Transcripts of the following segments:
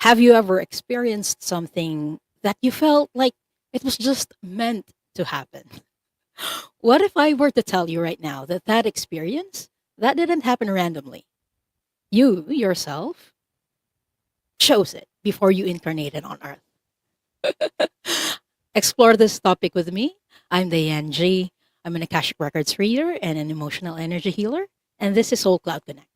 Have you ever experienced something that you felt like it was just meant to happen? What if I were to tell you right now that that experience that didn't happen randomly? You yourself chose it before you incarnated on earth. Explore this topic with me. I'm Diane G. I'm an Akashic Records reader and an emotional energy healer, and this is Soul Cloud Connect.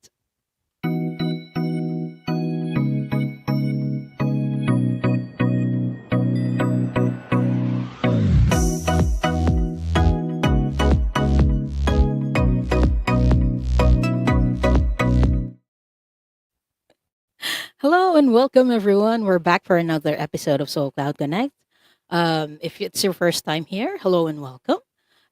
Hello and welcome, everyone. We're back for another episode of Soul Cloud Connect. If it's your first time here, hello and welcome.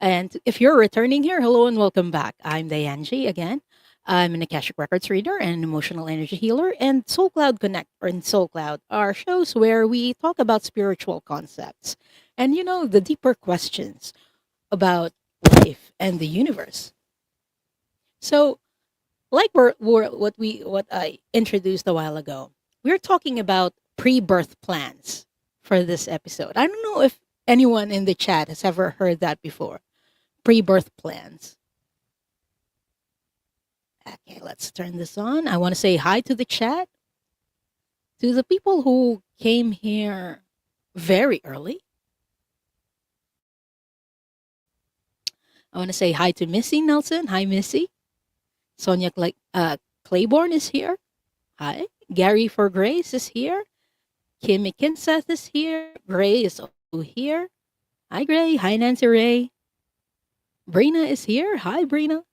And if you're returning here, hello and welcome back. I'm Diane G again. I'm an Akashic Records reader and an emotional energy healer. And Soul Cloud Connect or in Soul Cloud are shows where we talk about spiritual concepts and, the deeper questions about life and the universe. So, like what I introduced a while ago, we're talking about pre-birth plans for this episode. I don't know if anyone in the chat has ever heard that before. Pre-birth plans. Okay, let's turn this on. I want to say hi to the chat, to the people who came here very early. I want to say hi to Missy Nelson. Hi, Missy. Sonia Claiborne is here. Hi. Gary for Grace is here. Kim McKinseth is here. Gray is also here. Hi, Gray. Hi, Nancy Ray. Brina is here. Hi, Brina.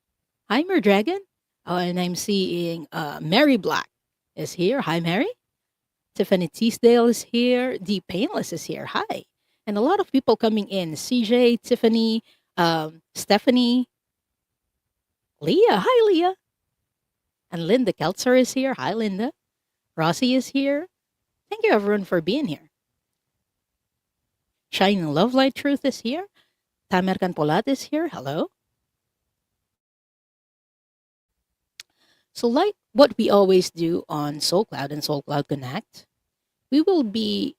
Hi, Dragon. Oh, and I'm seeing Mary Black is here. Hi, Mary. Tiffany Teasdale is here. D Painless is here. Hi. And a lot of people coming in. CJ, Tiffany, Stephanie, Leah. Hi, Leah. And Linda Keltzer is here. Hi, Linda. Rossi is here. Thank you, everyone, for being here. Shining Love Light Truth is here. Tamer Canpolat is here. Hello. So, like what we always do on Soul Cloud and Soul Cloud Connect, we will be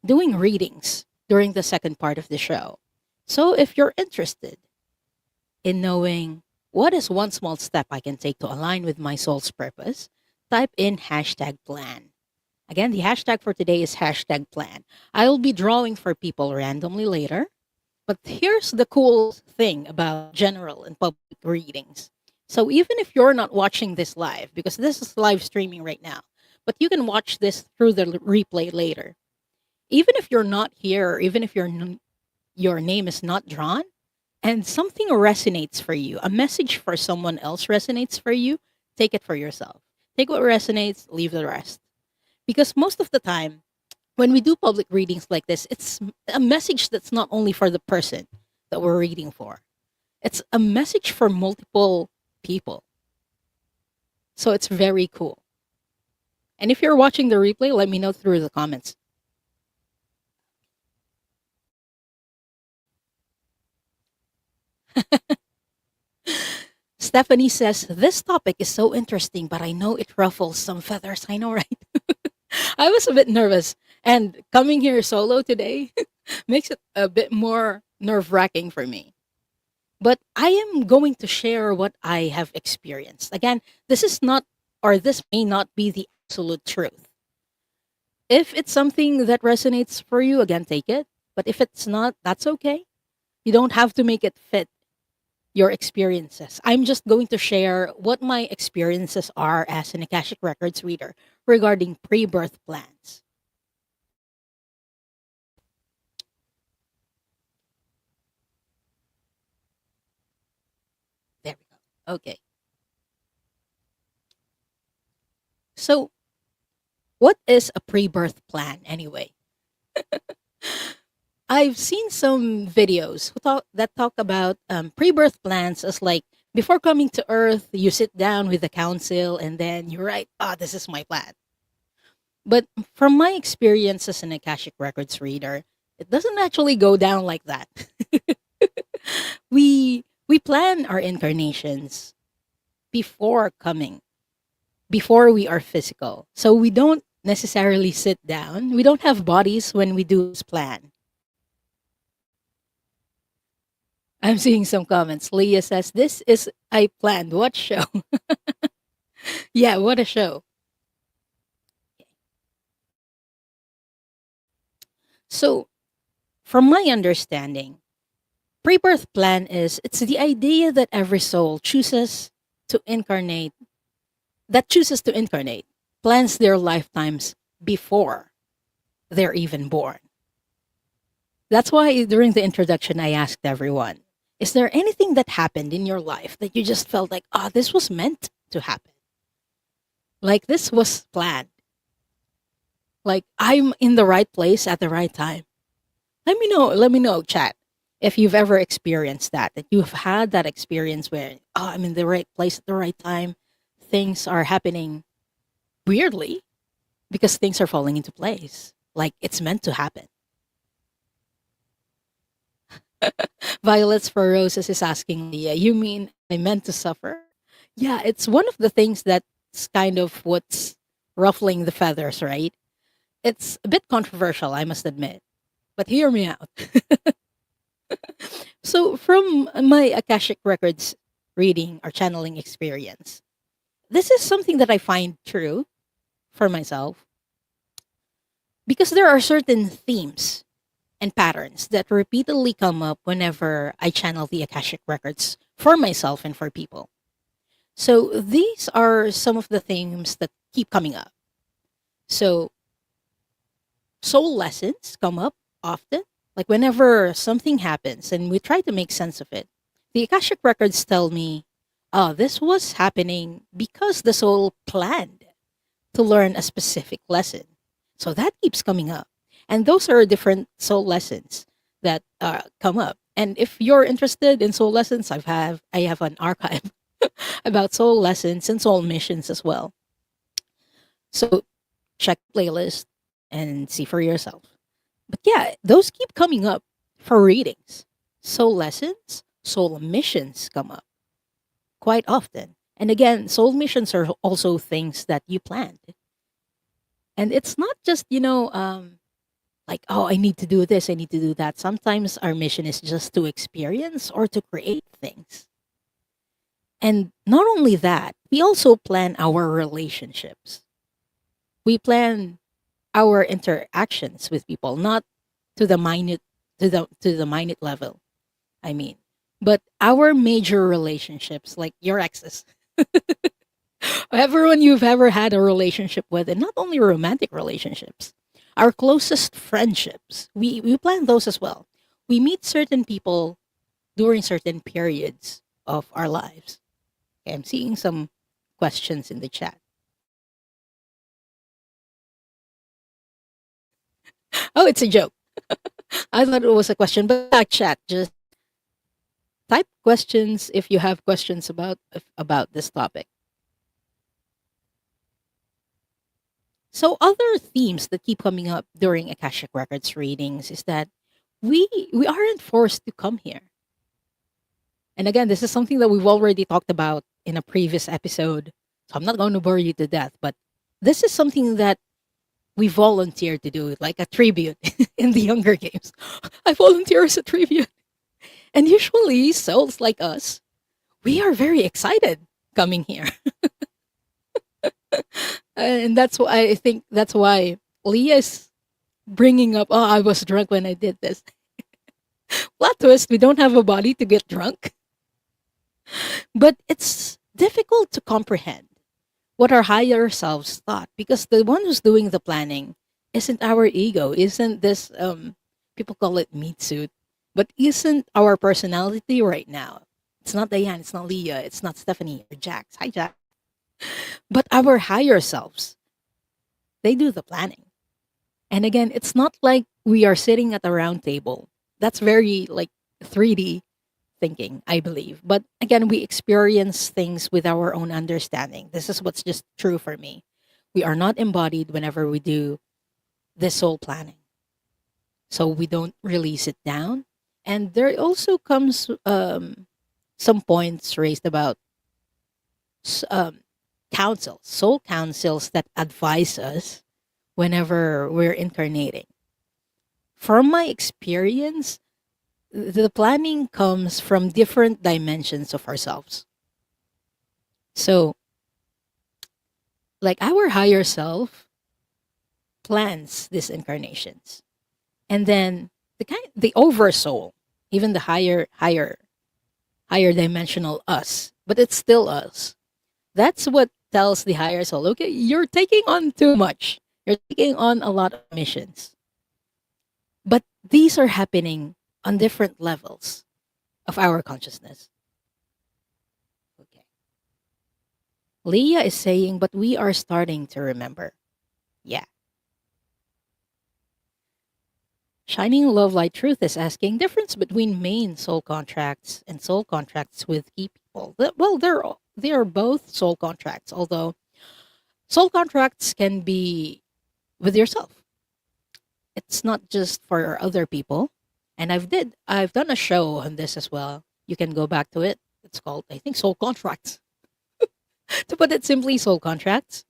doing readings during the second part of the show. So, if you're interested in knowing what is one small step I can take to align with my soul's purpose, type in #plan. Again, the hashtag for today is #plan. I will be drawing for people randomly later. But here's the cool thing about general and public readings. So even if you're not watching this live, because this is live streaming right now, but you can watch this through the replay later. Even if you're not here, or even if your name is not drawn, and something resonates for you, a message for someone else resonates for you, take it for yourself. Take what resonates, leave the rest. Because most of the time, when we do public readings like this, it's a message that's not only for the person that we're reading for, it's a message for multiple people. So it's very cool. And if you're watching the replay, let me know through the comments. Stephanie says, this topic is so interesting, but I know it ruffles some feathers. I know, right? I was a bit nervous. And coming here solo today makes it a bit more nerve wracking for me. But I am going to share what I have experienced. Again, this is not, or this may not be the absolute truth. If it's something that resonates for you, again, take it. But if it's not, that's okay. You don't have to make it fit your experiences. I'm just going to share what my experiences are as an Akashic Records reader regarding pre-birth plans. There we go. Okay. So, what is a pre-birth plan anyway? I've seen some videos that talk about pre-birth plans as like before coming to Earth, you sit down with the council and then you write, this is my plan. But from my experience as an Akashic Records reader, it doesn't actually go down like that. we plan our incarnations before coming before we are physical. So we don't necessarily sit down. We don't have bodies when we do this plan. I'm seeing some comments. Leah says, "This is I planned. What show?" Yeah, what a show. So, from my understanding, pre-birth plan is it's the idea that every soul to incarnate chooses to incarnate, plans their lifetimes before they're even born. That's why during the introduction I asked everyone, is there anything that happened in your life that you just felt like, "Ah, this was meant to happen. Like this was planned. Like I'm in the right place at the right time." Let me know, chat, if you've ever experienced that you've had that experience where, "Oh, I'm in the right place at the right time. Things are happening weirdly because things are falling into place. Like it's meant to happen." Violets for Roses is asking Leah, "You mean I meant to suffer?" Yeah, it's one of the things that's kind of what's ruffling the feathers, right? It's a bit controversial, I must admit, but hear me out. So, from my Akashic Records reading or channeling experience, this is something that I find true for myself because there are certain themes and patterns that repeatedly come up whenever I channel the Akashic Records for myself and for people. So, these are some of the themes that keep coming up. So, soul lessons come up often. Like whenever something happens and we try to make sense of it, the Akashic records tell me, "Oh, this was happening because the soul planned to learn a specific lesson." So that keeps coming up. And those are different soul lessons that come up. And if you're interested in soul lessons, I have an archive about soul lessons and soul missions as well. So check the playlist and see for yourself. But yeah, those keep coming up for readings. Soul lessons, soul missions come up quite often. And again, soul missions are also things that you planned. And it's not just, like, "Oh, I need to do this, I need to do that." Sometimes our mission is just to experience or to create things. And not only that, we also plan our relationships. We plan our interactions with people, not to the minute to the minute level, I mean. But our major relationships, like your exes, everyone you've ever had a relationship with, and not only romantic relationships, our closest friendships, we plan those as well. We meet certain people during certain periods of our lives. Okay, I'm seeing some questions in the chat. Oh, it's a joke. I thought it was a question, but not chat. Just type questions if you have questions about this topic. So other themes that keep coming up during Akashic Records readings is that we aren't forced to come here. And again, this is something that we've already talked about in a previous episode. So I'm not going to bore you to death, but this is something that we volunteer to do, like a tribute in the Younger Games. I volunteer as a tribute. And usually souls like us, we are very excited coming here. And that's why I think that's why Leah is bringing up, "Oh, I was drunk when I did this." Plot twist, we don't have a body to get drunk. But it's difficult to comprehend what our higher selves thought because the one who's doing the planning isn't our ego, isn't this, people call it meat suit, but isn't our personality right now. It's not Diane, it's not Leah, it's not Stephanie or Jax. Hi, Jack. But our higher selves, they do the planning. And again, it's not like we are sitting at a round table. That's very like 3D thinking, I believe. But again, we experience things with our own understanding. This is what's just true for me. We are not embodied whenever we do this soul planning. So we don't really sit down. And there also comes some points raised about s- um, councils, soul councils that advise us whenever we're incarnating. From my experience, the planning comes from different dimensions of ourselves. So, like our higher self plans these incarnations. And then the oversoul, even the higher dimensional us, but it's still us. That's what tells the higher soul, okay, you're taking on too much. You're taking on a lot of missions. But these are happening on different levels of our consciousness. Okay. Leah is saying, but we are starting to remember. Yeah. Shining Love Light Truth is asking difference between main soul contracts and soul contracts with key people. Well, they are both soul contracts, although soul contracts can be with yourself. It's not just for other people. And I've done a show on this as well. You can go back to it. It's called, I think, Soul Contracts. To put it simply, soul contracts.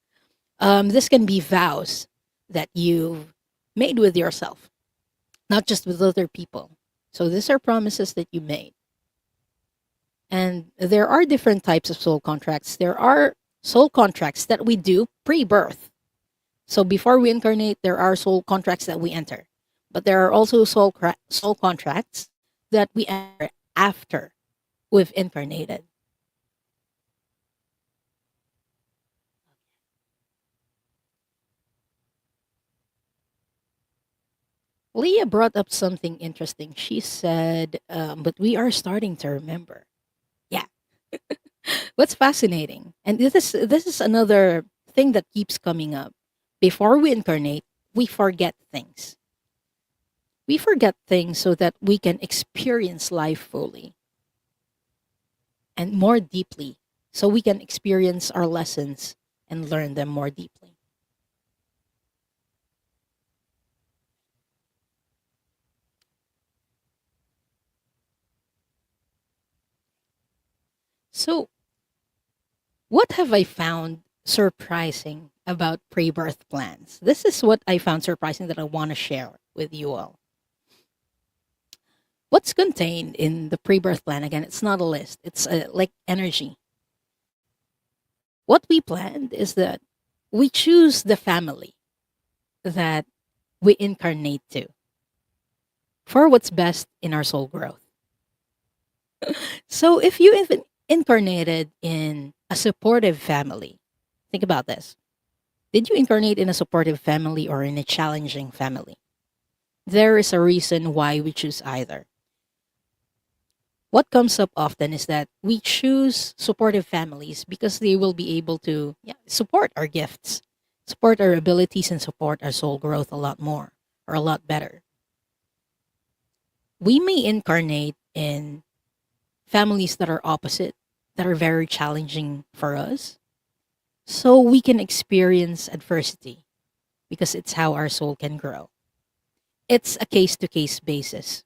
This can be vows that you've made with yourself, not just with other people. So these are promises that you made. And there are different types of soul contracts. There are soul contracts that we do pre-birth. So before we incarnate, there are soul contracts that we enter. But there are also soul contracts that we enter after we've incarnated. Leah brought up something interesting. She said, but we are starting to remember. Yeah. What's fascinating, and this is another thing that keeps coming up. Before we incarnate, we forget things. We forget things so that we can experience life fully and more deeply, so we can experience our lessons and learn them more deeply. So, what have I found surprising about pre birth plans? This is what I found surprising that I want to share with you all. What's contained in the pre birth plan? Again, it's not a list, it's like energy. What we planned is that we choose the family that we incarnate to for what's best in our soul growth. So if you even incarnated in a supportive family, think about this. Did you incarnate in a supportive family or in a challenging family? There is a reason why we choose either. What comes up often is that we choose supportive families because they will be able to, yeah, support our gifts, support our abilities, and support our soul growth a lot more or a lot better. We may incarnate in families that are opposite, that are very challenging for us, so we can experience adversity because it's how our soul can grow. It's a case to case basis.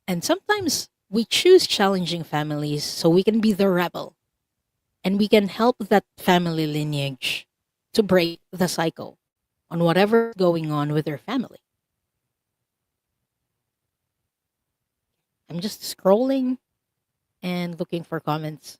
And sometimes we choose challenging families so we can be the rebel and we can help that family lineage to break the cycle on whatever's going on with their family. I'm just scrolling and looking for comments.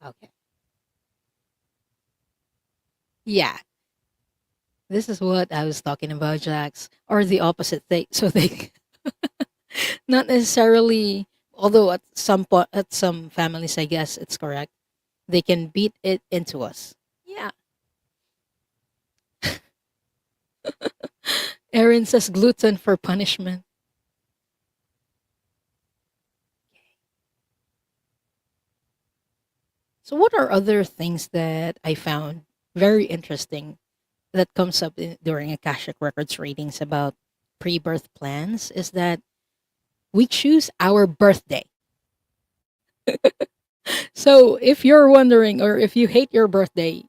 Okay. Yeah, this is what I was talking about, Jax, or the opposite thing. So they not necessarily, although at some point, at some families, I guess it's correct. They can beat it into us. Yeah. Erin says gluten for punishment. So, what are other things that I found very interesting that comes up during Akashic Records readings about pre birth plans? Is that we choose our birthday. So, if you're wondering or if you hate your birthday,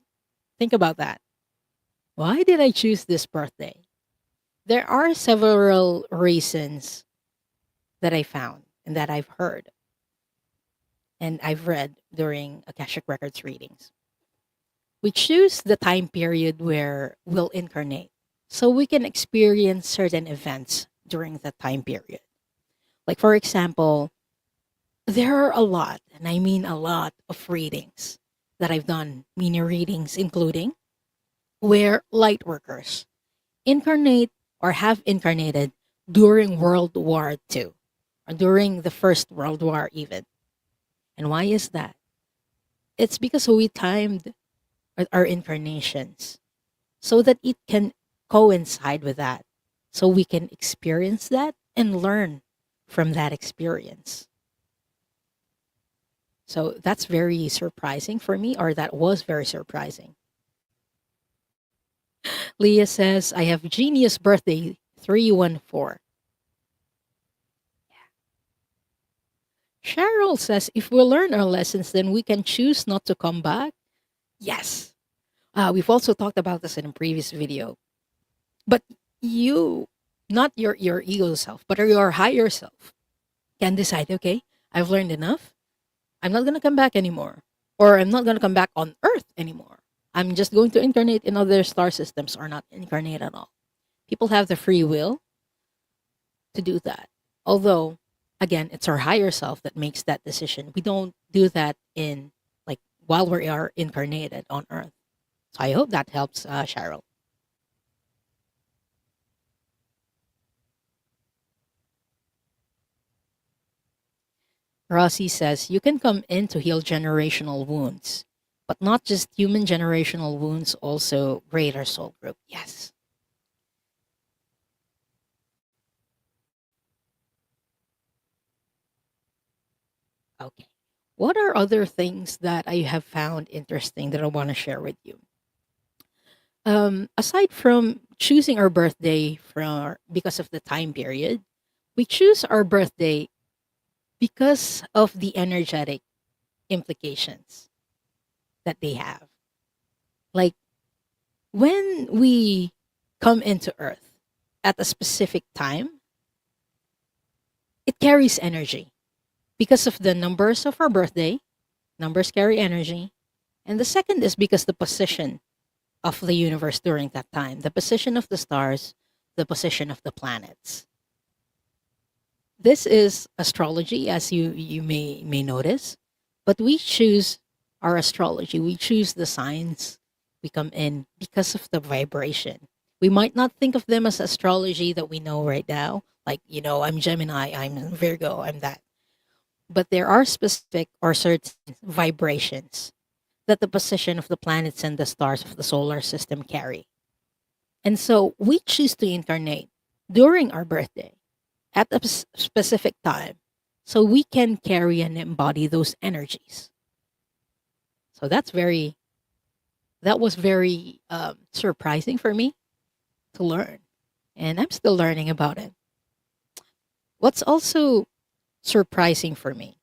think about that. Why did I choose this birthday? There are several reasons that I found and that I've heard and I've read during Akashic Records readings. We choose the time period where we'll incarnate so we can experience certain events during that time period. Like, for example, there are a lot, and I mean a lot of readings that I've done, mini readings, including where light workers incarnate or have incarnated during World War II or during the First World War, even. And why is that? It's because we timed our incarnations so that it can coincide with that, so we can experience that and learn from that experience. So that's very surprising for me, or that was very surprising. Leah says, I have genius birthday 314. Cheryl says, if we learn our lessons, then we can choose not to come back. Yes. We've also talked about this in a previous video. But you, not your ego self, but your higher self, can decide, okay, I've learned enough. I'm not going to come back anymore. Or I'm not going to come back on Earth anymore. I'm just going to incarnate in other star systems or not incarnate at all. People have the free will to do that. Although, again, it's our higher self that makes that decision. We don't do that in, like, while we are incarnated on Earth. So I hope that helps, Cheryl. Rossi says, you can come in to heal generational wounds, but not just human generational wounds, also greater soul group. Yes. Okay. What are other things that I have found interesting that I want to share with you? Aside from choosing our birthday because of the time period, we choose our birthday because of the energetic implications that they have. Like, when we come into Earth at a specific time, it carries energy because of the numbers of our birthday. Numbers carry energy. And the second is because the position of the universe during that time, the position of the stars, the position of the planets. This is astrology, as you may notice, but we choose our astrology. We choose the signs we come in because of the vibration. We might not think of them as astrology that we know right now, like, I'm Gemini, I'm Virgo, I'm that. But there are specific or certain vibrations that the position of the planets and the stars of the solar system carry. And so we choose to incarnate during our birthday at a specific time so we can carry and embody those energies. So that was very surprising for me to learn. And I'm still learning about it. What's also surprising for me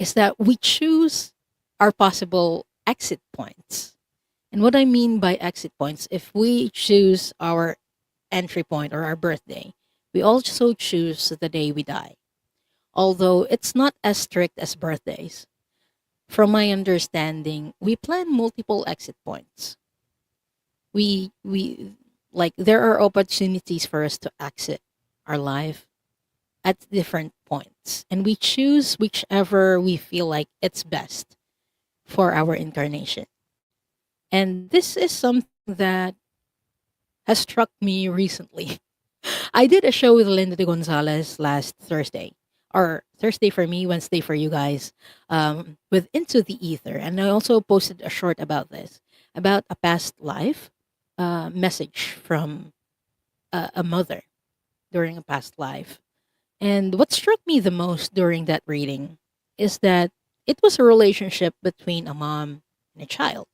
is that we choose our possible exit points. And what I mean by exit points, if we choose our entry point or our birthday, we also choose the day we die. Although it's not as strict as birthdays. From my understanding, we plan multiple exit points. We like, there are opportunities for us to exit our life at different points, and we choose whichever we feel like it's best for our incarnation. And this is something that has struck me recently. I did a show with Linda de Gonzalez last Thursday, or Thursday for me, Wednesday for you guys, with Into the Ether. And I also posted a short about this, about a past life message from a mother during a past life. And what struck me the most during that reading is that it was a relationship between a mom and a child.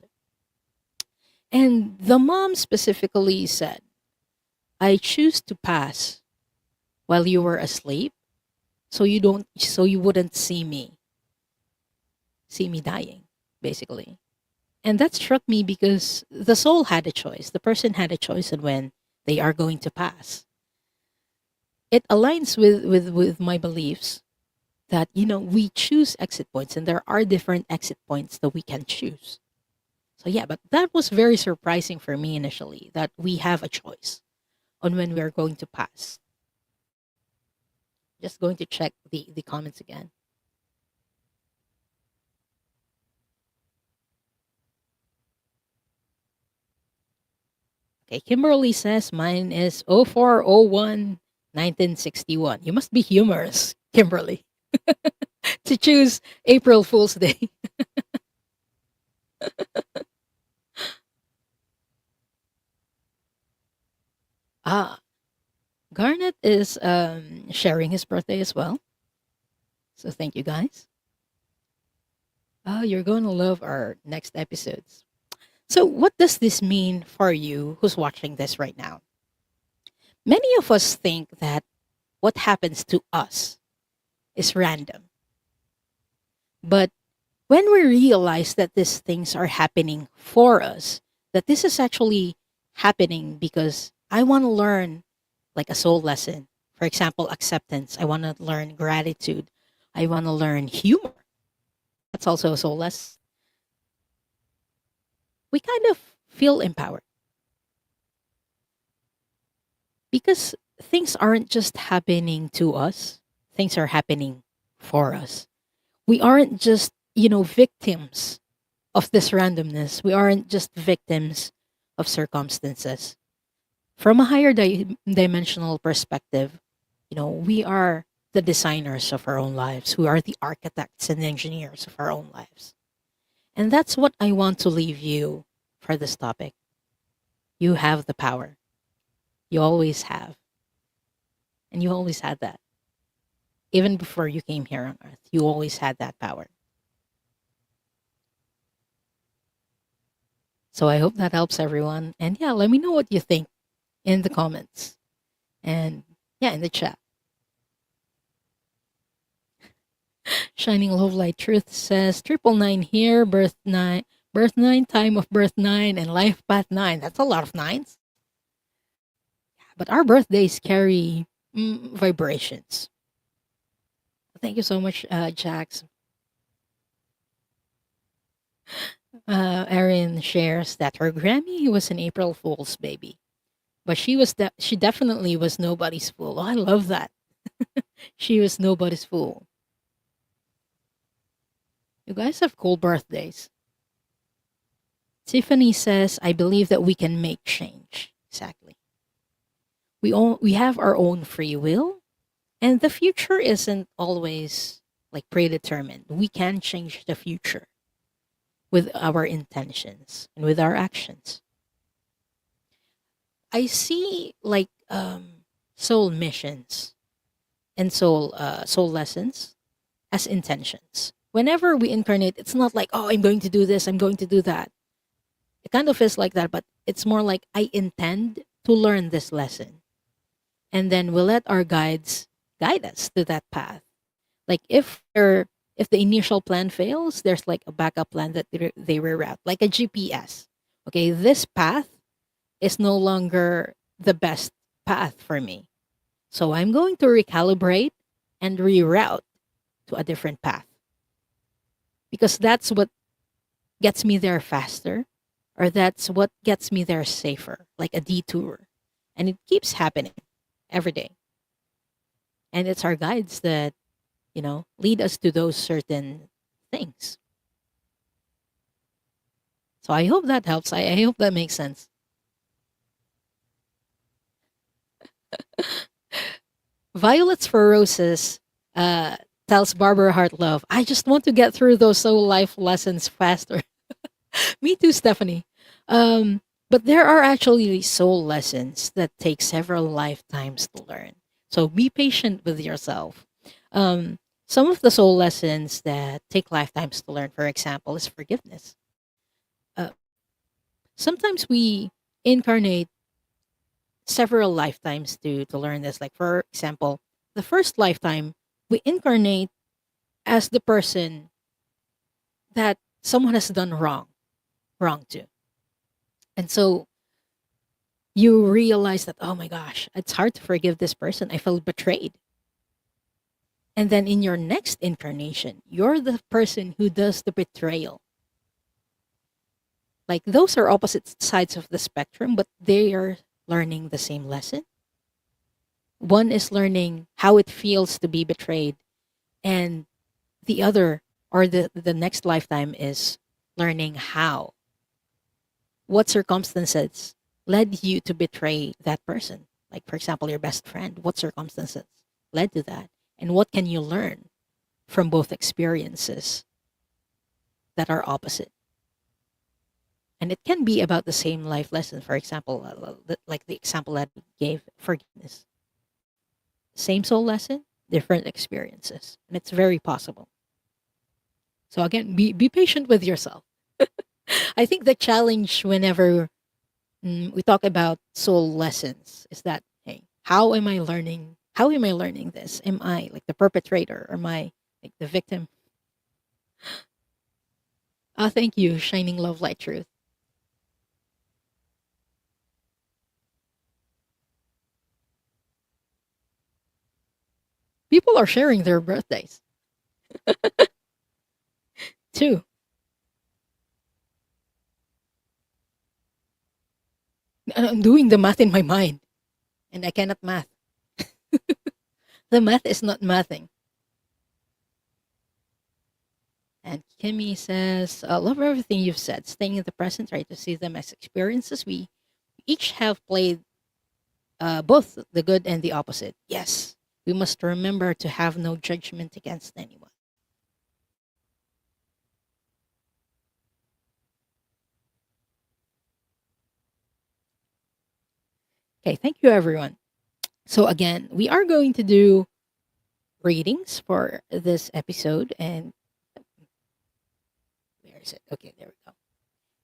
And the mom specifically said, I choose to pass while you were asleep so you wouldn't see me dying, basically. And that struck me because the soul had a choice. The person had a choice on when they are going to pass. It aligns with my beliefs that, we choose exit points and there are different exit points that we can choose. So, yeah, but that was very surprising for me initially that we have a choice on when we are going to pass. Just going to check the comments again. Okay, Kimberly says mine is 0401 1961. You must be humorous, Kimberly, to choose April Fool's Day. Ah, Garnet is sharing his birthday as well. So thank you guys. Oh, you're going to love our next episodes. So, what does this mean for you who's watching this right now? Many of us think that what happens to us is random. But when we realize that these things are happening for us, that this is actually happening because I want to learn like a soul lesson. For example, acceptance. I want to learn gratitude. I want to learn humor. That's also a soul lesson. We kind of feel empowered because things aren't just happening to us, things are happening for us. We aren't just, victims of this randomness. We aren't just victims of circumstances. From a higher dimensional perspective, we are the designers of our own lives. We are the architects and engineers of our own lives. And that's what I want to leave you for this topic. You have the power. You always have. And you always had that. Even before you came here on earth, you always had that power. So I hope that helps everyone. And yeah, let me know what you think in the comments. And yeah, in the chat. Shining Love Light Truth says 999 here, birth nine, time of birth 9, and life path 9. That's a lot of nines. But our birthdays carry vibrations. Thank you so much, Jax. Erin shares that her Grammy was an April Fool's baby, but she definitely was nobody's fool. Oh, I love that. She was nobody's fool. You guys have cool birthdays. Tiffany says, "I believe that we can make change." Exactly. We have our own free will, and the future isn't always like predetermined. We can change the future with our intentions and with our actions. I see like soul missions and soul lessons as intentions. Whenever we incarnate, it's not like, oh, I'm going to do this, I'm going to do that. It kind of feels like that, but it's more like I intend to learn this lesson. And then we'll let our guides guide us to that path. Like if the initial plan fails, there's like a backup plan that they reroute, like a GPS. Okay, this path is no longer the best path for me. So I'm going to recalibrate and reroute to a different path because that's what gets me there faster, or that's what gets me there safer, like a detour. And it keeps happening every day. And it's our guides that, lead us to those certain things. So I hope that helps. I hope that makes sense. Violets for Roses tells Barbara Hartlove, I just want to get through those soul life lessons faster. Me too, Stephanie. But there are actually soul lessons that take several lifetimes to learn. So be patient with yourself. Some of the soul lessons that take lifetimes to learn, for example, is forgiveness. Uh, Sometimes we incarnate several lifetimes to learn this. Like, for example, the first lifetime, we incarnate as the person that someone has done wrong. wrong to. And so you realize that, oh my gosh, it's hard to forgive this person. I felt betrayed. And then in your next incarnation, you're the person who does the betrayal. Like those are opposite sides of the spectrum, but they are learning the same lesson. One is learning how it feels to be betrayed, and the other, or the next lifetime, is learning how, what circumstances led you to betray that person. Like, for example, your best friend, what circumstances led to that? And what can you learn from both experiences that are opposite? And it can be about the same life lesson. For example, like the example that I gave, forgiveness. Same soul lesson, different experiences. And it's very possible. So again, be patient with yourself. I think the challenge whenever we talk about soul lessons is that, hey, how am I learning? How am I learning this? Am I like the perpetrator, or am I like the victim? Ah, thank you, shining love, light, truth. People are sharing their birthdays too. I'm doing the math in my mind, and I cannot math. The math is not mathing. And Kimmy says, I love everything you've said. Staying in the present, try to see them as experiences. We each have played both the good and the opposite. Yes, we must remember to have no judgment against anyone. Okay, thank you, everyone. So, again, we are going to do readings for this episode. And where is it? Okay, there we go.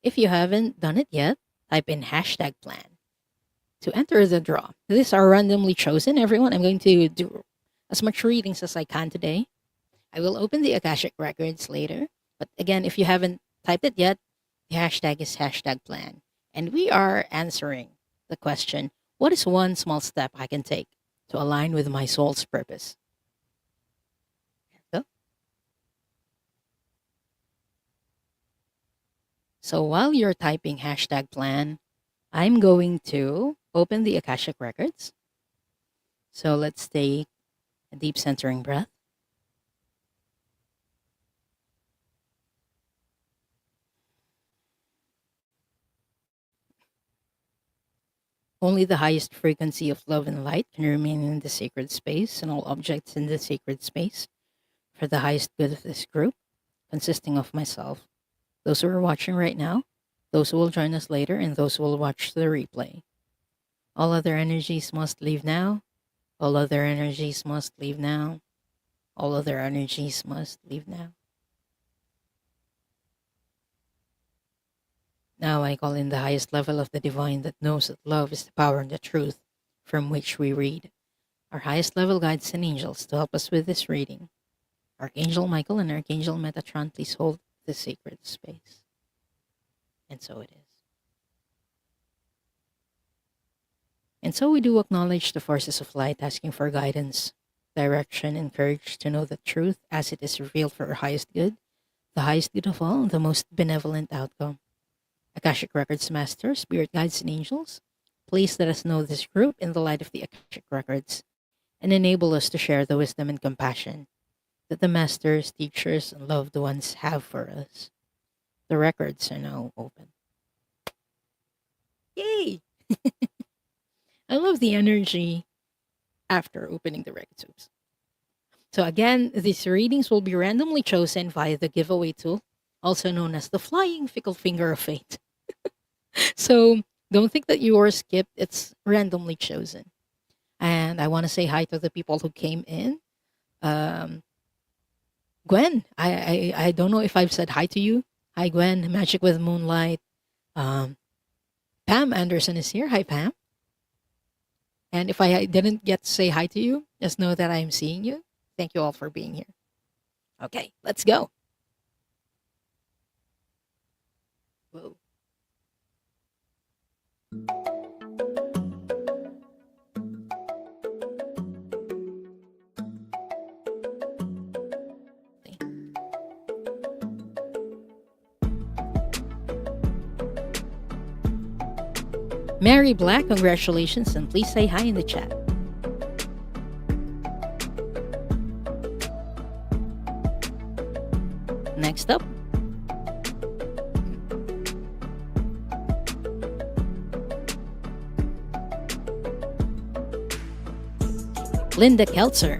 If you haven't done it yet, type in hashtag plan to enter the draw. These are randomly chosen, everyone. I'm going to do as much readings as I can today. I will open the Akashic records later. But again, if you haven't typed it yet, the hashtag is hashtag plan. And we are answering the question, what is one small step I can take to align with my soul's purpose? So, so while you're typing hashtag plan, I'm going to open the Akashic records. So let's take a deep centering breath. Only the highest frequency of love and light can remain in the sacred space, and all objects in the sacred space for the highest good of this group, consisting of myself, those who are watching right now, those who will join us later, and those who will watch the replay. All other energies must leave now. All other energies must leave now. All other energies must leave now. Now I call in the highest level of the divine that knows that love is the power and the truth from which we read. Our highest level guides and angels to help us with this reading. Archangel Michael and Archangel Metatron, please hold the sacred space. And so it is. And so we do acknowledge the forces of light, asking for guidance, direction, and courage to know the truth as it is revealed for our highest good, the highest good of all, and the most benevolent outcome. Akashic Records Master, Spirit Guides, and Angels, please let us know this group in the light of the Akashic Records and enable us to share the wisdom and compassion that the masters, teachers, and loved ones have for us. The records are now open. Yay! I love the energy after opening the records. So again, these readings will be randomly chosen via the giveaway tool, also known as the flying fickle finger of fate. So don't think that you are skipped. It's randomly chosen. And I want to say hi to the people who came in. Um, Gwen, I don't know if I've said hi to you. Hi, Gwen. Magic with Moonlight. Um, Pam Anderson is here. Hi, Pam. And if I didn't get to say hi to you, just know that I'm seeing you. Thank you all for being here. Okay, let's go. Whoa. Mary Black, congratulations, and please say hi in the chat. Next up, Linda Keltzer.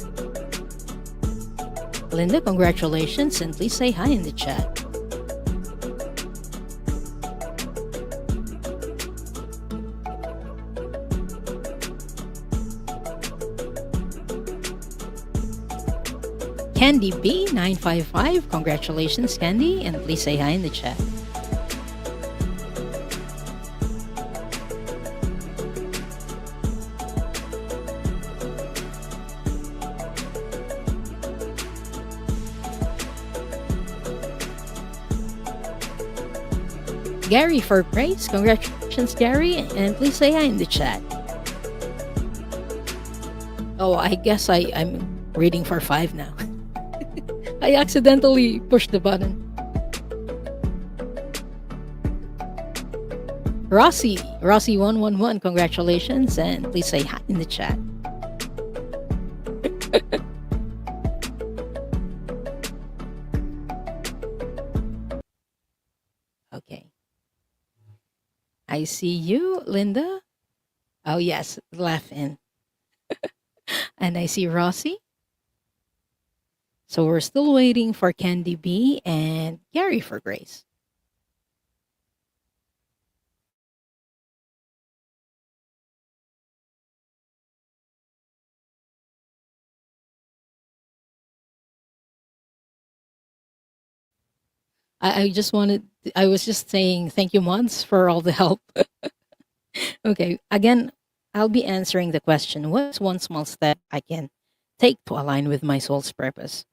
Linda, congratulations, and please say hi in the chat. Candy B955, congratulations, Candy, and please say hi in the chat. Gary for praise, congratulations, Gary, and please say hi in the chat. Oh, I guess I'm reading for 5 now. I accidentally pushed the button. Rossi111, congratulations, and please say hi in the chat. Okay. I see you, Linda. Oh, yes, laughing. And I see Rossi. So we're still waiting for Candy B and Gary for Grace. I was just saying thank you, Mods, for all the help. Okay, again, I'll be answering the question, what's one small step I can take to align with my soul's purpose?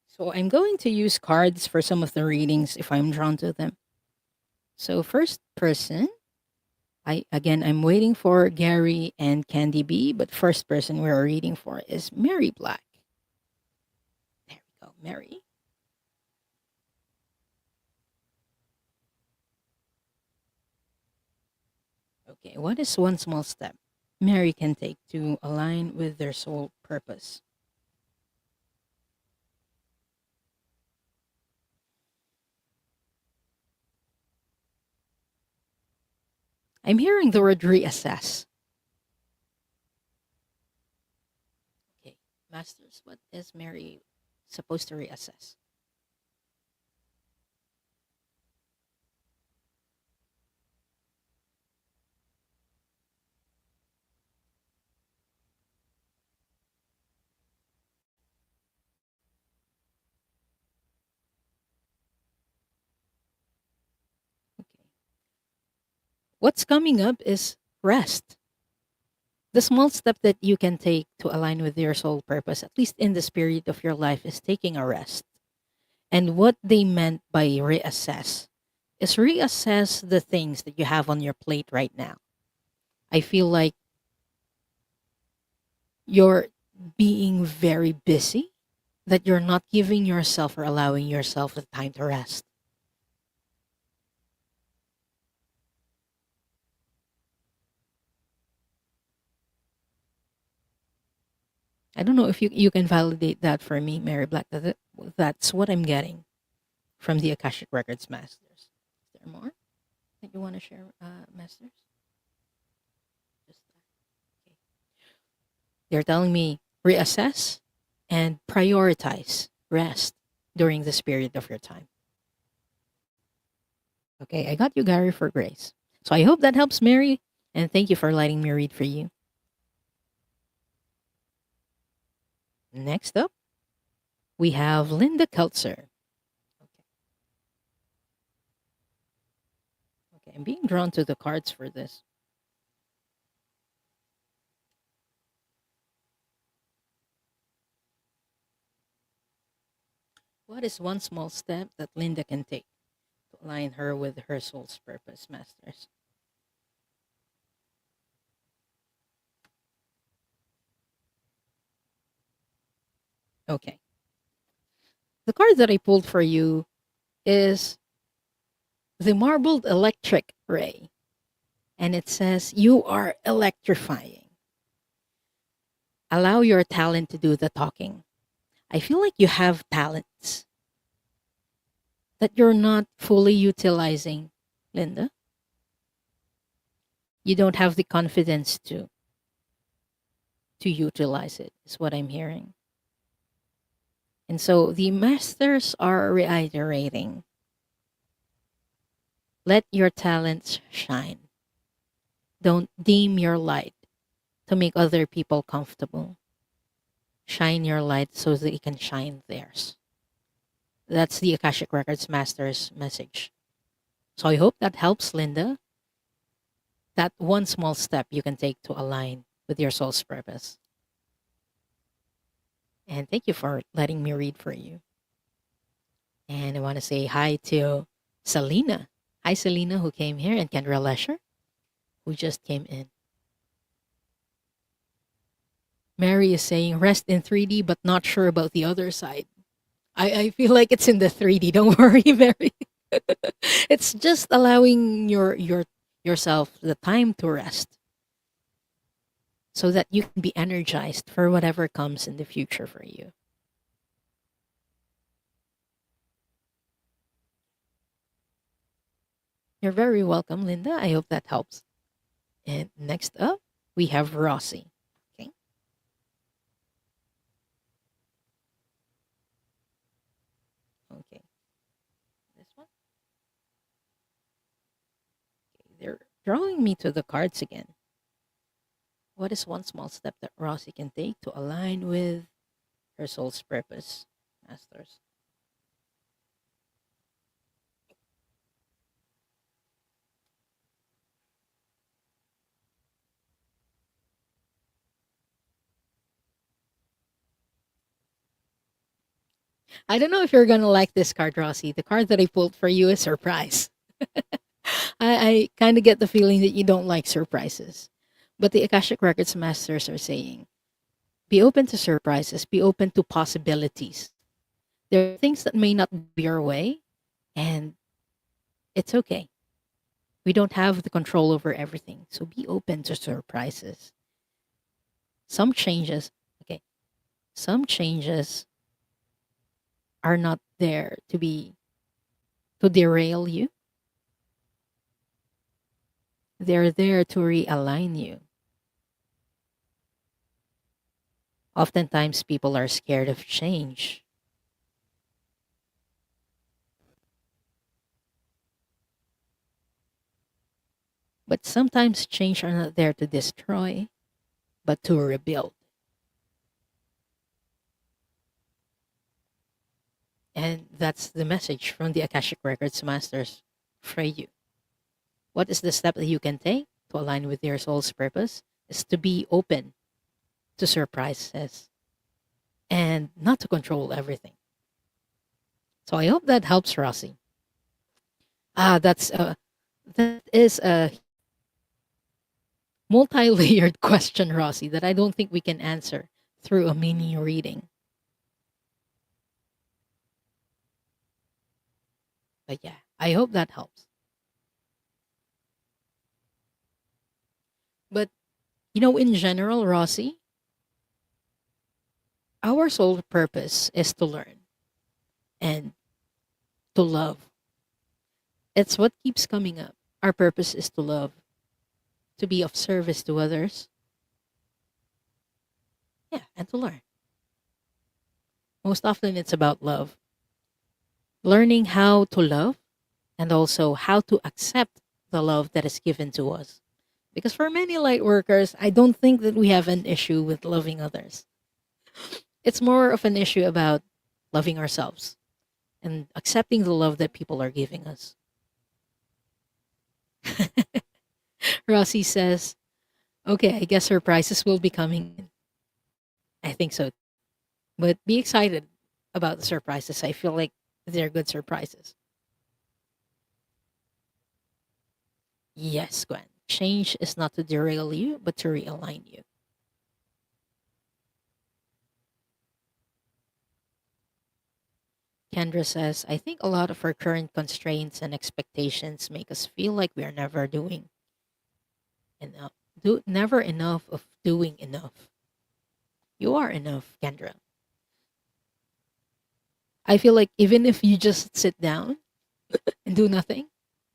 So I'm going to use cards for some of the readings if I'm drawn to them. So first person, I'm waiting for Gary and Candy B, but first person we're reading for is Mary Black. There we go, Mary. Okay, what is one small step Mary can take to align with their soul purpose? I'm hearing the word reassess. Okay, Masters, what is Mary supposed to reassess? Okay. What's coming up is rest. The small step that you can take to align with your soul purpose, at least in the spirit of your life, is taking a rest. And what they meant by reassess is reassess the things that you have on your plate right now. I feel like you're being very busy, that you're not giving yourself or allowing yourself the time to rest. I don't know if you can validate that for me, Mary Black. That's what I'm getting from the Akashic Records Masters. Is there more that you want to share, Masters? Just okay. They're telling me reassess and prioritize rest during this period of your time. Okay, I got you, Gary, for Grace. So I hope that helps, Mary, and thank you for letting me read for you. Next up, we have Linda Keltzer. Okay, I'm being drawn to the cards for this. What is one small step that Linda can take to align her with her soul's purpose, Masters. Okay. The card that I pulled for you is the marbled electric ray. And it says, "You are electrifying. Allow your talent to do the talking." I feel like you have talents that you're not fully utilizing, Linda. You don't have the confidence to utilize it, is what I'm hearing. And so the masters are reiterating, let your talents shine. Don't dim your light to make other people comfortable. Shine your light so that it can shine theirs. That's the Akashic Records Masters message. So I hope that helps, Linda. That one small step you can take to align with your soul's purpose. And thank you for letting me read for you. And I want to say hi to Selena. Hi, Selena, who came here, and Kendra Lesher, who just came in. Mary is saying, rest in 3D, but not sure about the other side. I feel like it's in the 3D. Don't worry, Mary. It's just allowing yourself the time to rest so that you can be energized for whatever comes in the future for you. You're very welcome, Linda. I hope that helps. And next up, we have Rossi. Okay. Okay. This one. Okay. They're drawing me to the cards again. What is one small step that Rossi can take to align with her soul's purpose, Masters? I don't know if you're gonna like this card, Rossi. The card that I pulled for you is surprise. I kind of get the feeling that you don't like surprises. But the Akashic Records Masters are saying, be open to surprises, be open to possibilities. There are things that may not be your way, and it's okay. We don't have the control over everything. So be open to surprises. Some changes, okay, some changes are not there to derail you. They're there to realign you. Oftentimes people are scared of change. But sometimes change are not there to destroy, but to rebuild. And that's the message from the Akashic Records Masters for you. What is the step that you can take to align with your soul's purpose? Is to be open to surprises and not to control everything. So I hope that helps, Rossi. That is a multi-layered question, Rossi, that I don't think we can answer through a mini reading. But yeah, I hope that helps. But in general, Rossi, our sole purpose is to learn and to love. It's what keeps coming up. Our purpose is to love, to be of service to others. Yeah, and to learn. Most often, it's about love. Learning how to love and also how to accept the love that is given to us. Because for many light workers, I don't think that we have an issue with loving others. It's more of an issue about loving ourselves and accepting the love that people are giving us. Rossi says, okay, I guess surprises will be coming in. I think so. But be excited about the surprises. I feel like they're good surprises. Yes, Gwen. Change is not to derail you, but to realign you. Kendra says, I think a lot of our current constraints and expectations make us feel like we are never doing enough. Never enough of doing enough. You are enough, Kendra. I feel like even if you just sit down and do nothing,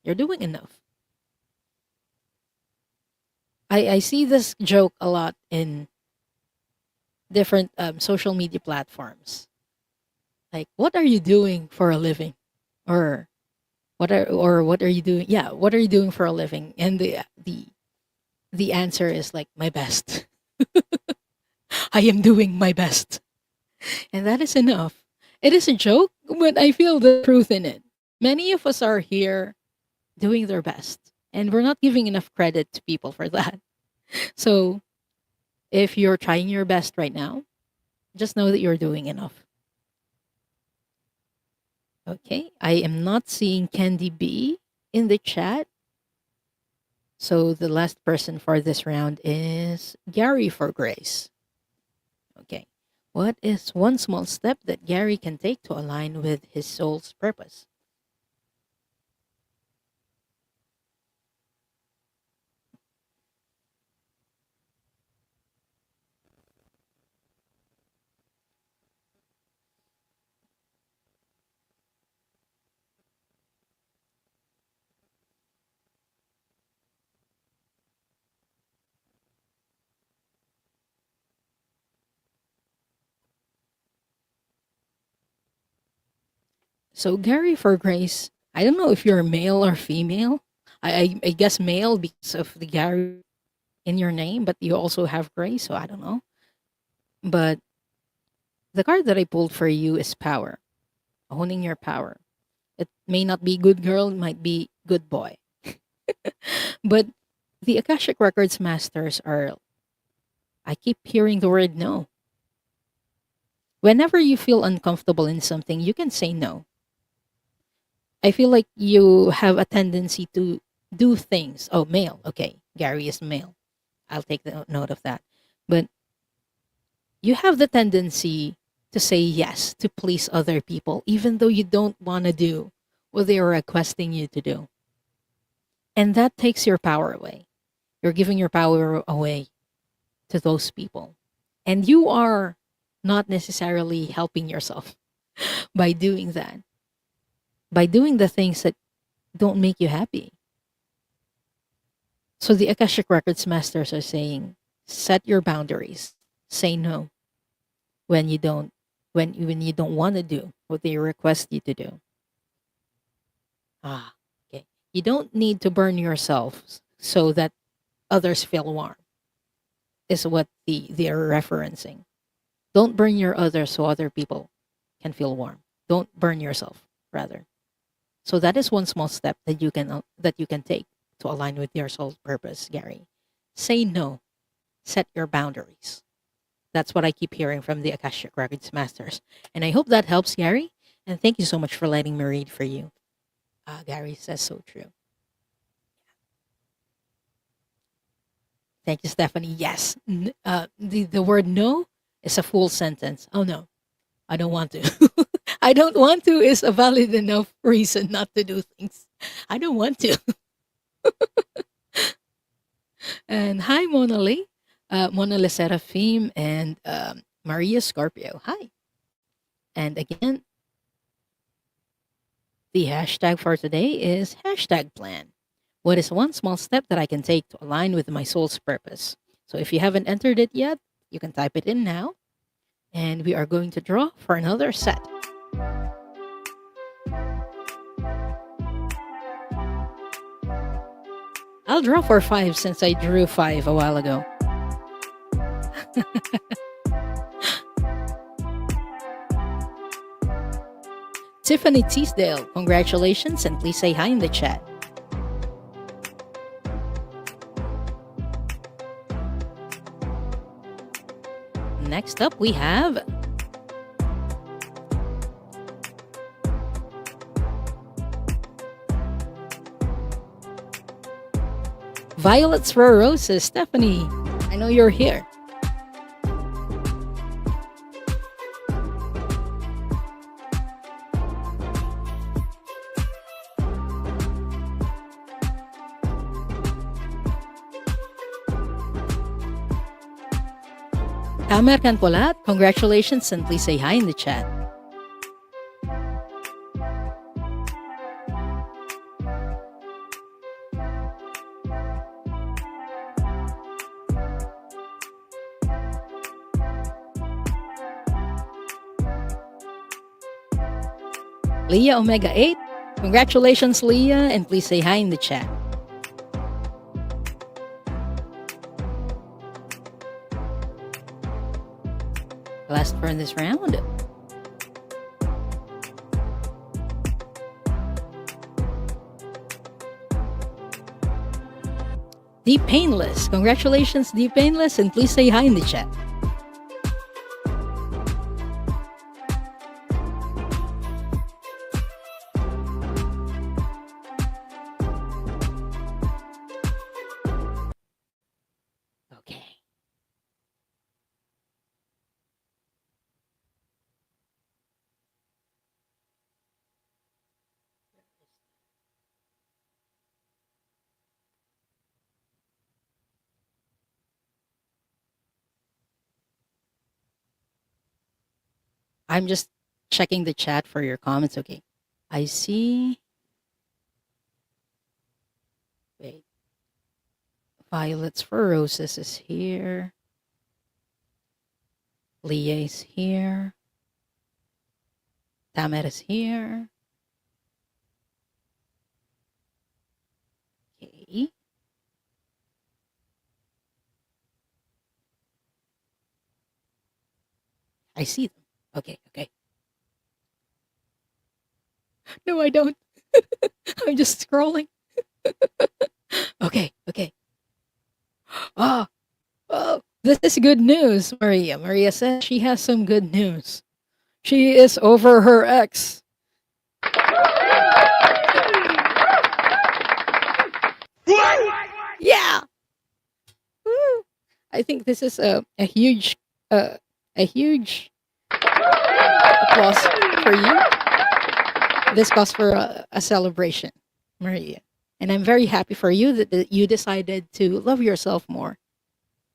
you're doing enough. I see this joke a lot in different social media platforms. Like, what are you doing for a living? Or what are you doing? Yeah, what are you doing for a living? And the answer is like my best. I am doing my best. And that is enough. It is a joke, but I feel the truth in it. Many of us are here doing their best, and we're not giving enough credit to people for that. So, if you're trying your best right now, just know that you're doing enough. Okay, I am not seeing Candy B in the chat. So, the last person for this round is Gary for Grace. Okay. What is one small step that Gary can take to align with his soul's purpose? So, Gary for Grace, I don't know if you're male or female. I guess male because of the Gary in your name, but you also have Grace, so I don't know. But the card that I pulled for you is power, owning your power. It may not be good girl, it might be good boy. But the Akashic Records masters are, I keep hearing the word no. Whenever you feel uncomfortable in something, you can say no. I feel like you have a tendency to do things. Oh, male. Okay. Gary is male. I'll take the note of that. But you have the tendency to say yes to please other people, even though you don't want to do what they are requesting you to do. And that takes your power away. You're giving your power away to those people. And you are not necessarily helping yourself by doing that, by doing the things that don't make you happy. So the Akashic Records masters are saying, set your boundaries. Say no when you don't when you don't want to do what they request you to do. Ah, okay. You don't need to burn yourself so that others feel warm. Is what they are referencing. Don't burn your others so other people can feel warm. Don't burn yourself, rather. So that is one small step that you can take to align with your soul purpose, Gary. Say no. Set your boundaries. That's what I keep hearing from the Akashic Records Masters. And I hope that helps, Gary. And thank you so much for letting me read for you. Gary says so true. Thank you, Stephanie. Yes. The word no is a full sentence. Oh, no. I don't want to. I don't want to is a valid enough reason not to do things. I don't want to. And hi, Mona Lee, Mona Lee Seraphim, and Maria Scorpio. Hi. And again, the hashtag for today is hashtag plan. What is one small step that I can take to align with my soul's purpose? So if you haven't entered it yet, you can type it in now. And we are going to draw for another set. I'll draw for 5 since I drew 5 a while ago. Tiffany Teasdale, congratulations, and please say hi in the chat. Next up, we have Violets for Roses, Stephanie. I know you're here. Tamer Canpolat, congratulations and please say hi in the chat. Leah Omega 8, congratulations Leah and please say hi in the chat. Last for this round. Deep Painless, congratulations Deep Painless and please say hi in the chat. Okay. I'm just checking the chat for your comments. Okay. I see. Wait. Violets for Roses is here. Leah is here. Tamer is here. Okay. I see them. Okay, okay. No, I don't. I'm just scrolling. Okay, okay. Oh, oh, this is good news, Maria. Maria says she has some good news. She is over her ex. Yeah. Woo. I think this is a huge applause for you. This calls for a celebration, Maria. And I'm very happy for you that you decided to love yourself more.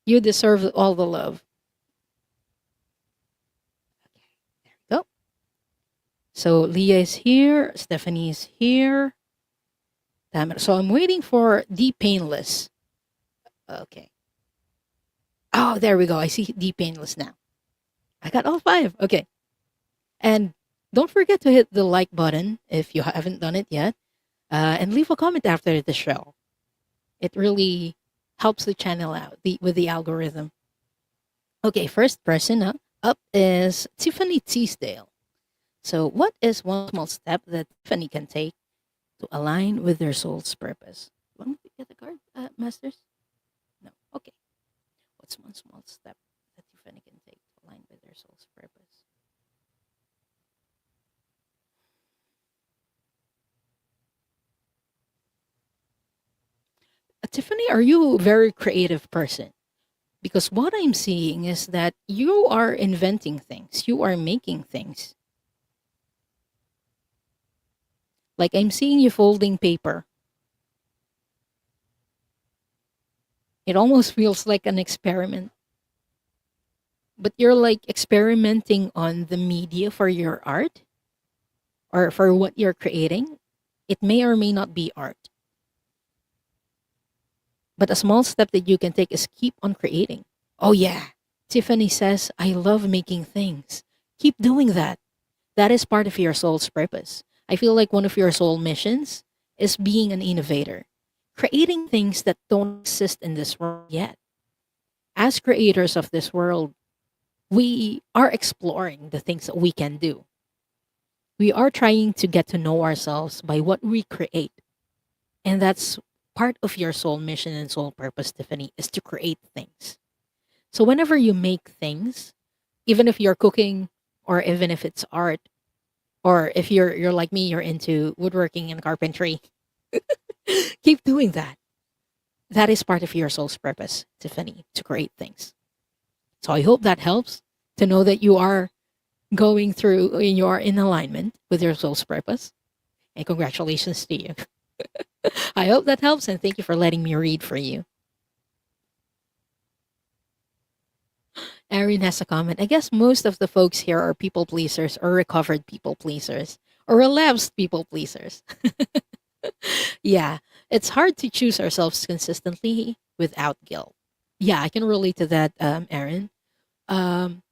You deserve all the love. Okay, there we go. So Leah is here. Stephanie is here. Damn it. So I'm waiting for the painless. Okay. Oh, there we go. I see the painless now. I got all 5. Okay. And don't forget to hit the like button if you haven't done it yet. And leave a comment after the show. It really helps the channel out with the algorithm. Okay, first person up is Tiffany Teasdale. So what is one small step that Tiffany can take to align with their soul's purpose? Want me to get the card, Masters? No. Okay. What's one small step that Tiffany can take to align with their soul's purpose? Tiffany, are you a very creative person? Because what I'm seeing is that you are inventing things, you are making things. Like I'm seeing you folding paper. It almost feels like an experiment. But you're like experimenting on the media for your art or for what you're creating. It may or may not be art. But a small step that you can take is keep on creating. Oh, yeah. Tiffany says, I love making things. Keep doing that. That is part of your soul's purpose. I feel like one of your soul missions is being an innovator, creating things that don't exist in this world yet. As creators of this world, we are exploring the things that we can do. We are trying to get to know ourselves by what we create. And that's part of your soul mission and soul purpose, Tiffany, is to create things. So whenever you make things, even if you're cooking or even if it's art, or if you're like me, you're into woodworking and carpentry, keep doing that. That is part of your soul's purpose, Tiffany, to create things. So I hope that helps to know that you are going through, you are in alignment with your soul's purpose. And congratulations to you. I hope that helps, and thank you for letting me read for you. Erin has a comment. I guess most of the folks here are people pleasers or recovered people pleasers or relapsed people pleasers. Yeah, it's hard to choose ourselves consistently without guilt. Yeah, I can relate to that, Erin. Um,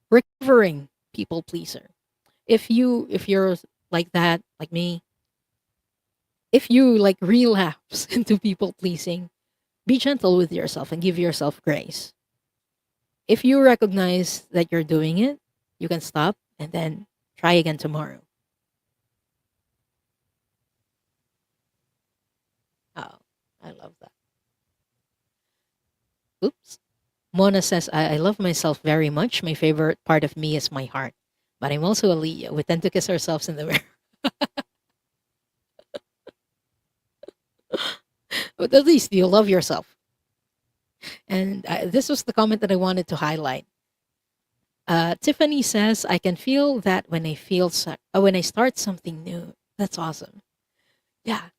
Recovering people pleaser. If you're like that, like me, if you like relapse into people pleasing, be gentle with yourself and give yourself grace. If you recognize that you're doing it, you can stop and then try again tomorrow. Oh, I love that. Oops. Mona says, I love myself very much. My favorite part of me is my heart. But I'm also a Leo. We tend to kiss ourselves in the mirror. But at least you love yourself. And this was the comment that I wanted to highlight. Tiffany says, I can feel that when I start something new. That's awesome. Yeah.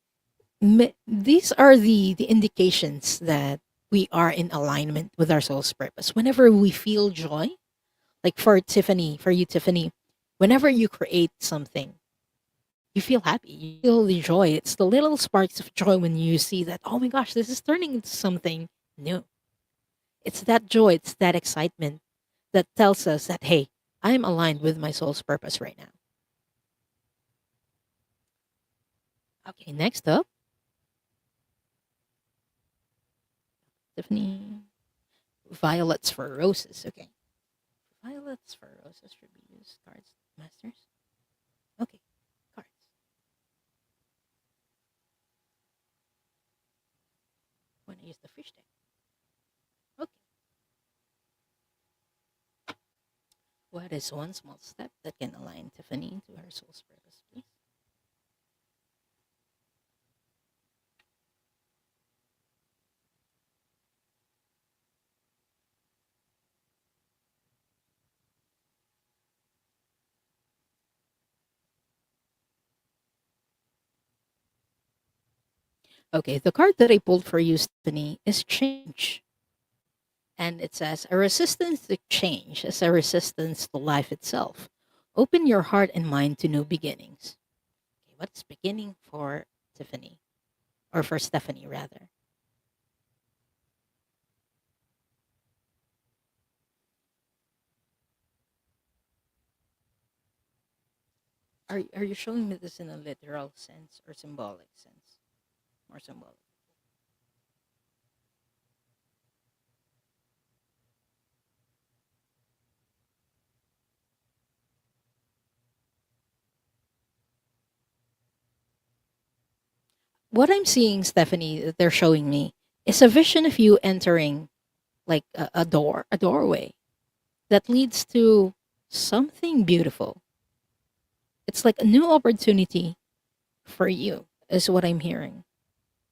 These are the indications that we are in alignment with our soul's purpose. Whenever we feel joy, like for you, Tiffany, whenever you create something, you feel happy. You feel the joy. It's the little sparks of joy when you see that, oh my gosh, this is turning into something new. It's that joy, it's that excitement that tells us that, hey, I'm aligned with my soul's purpose right now. Okay, next up, Tiffany. Violets for roses. Okay. Violets for roses should be used. Cards, masters. Okay, cards. When I use the fish deck. Okay. What is one small step that can align Tiffany to her soul's purpose, please? Okay, the card that I pulled for you, Stephanie, is change. And it says, a resistance to change is a resistance to life itself. Open your heart and mind to new beginnings. Okay, what's beginning for Tiffany? Or for Stephanie, rather? Are you showing me this in a literal sense or symbolic sense? More symbolic. What I'm seeing, Stephanie, that they're showing me is a vision of you entering like a doorway that leads to something beautiful. It's like a new opportunity for you, is what I'm hearing.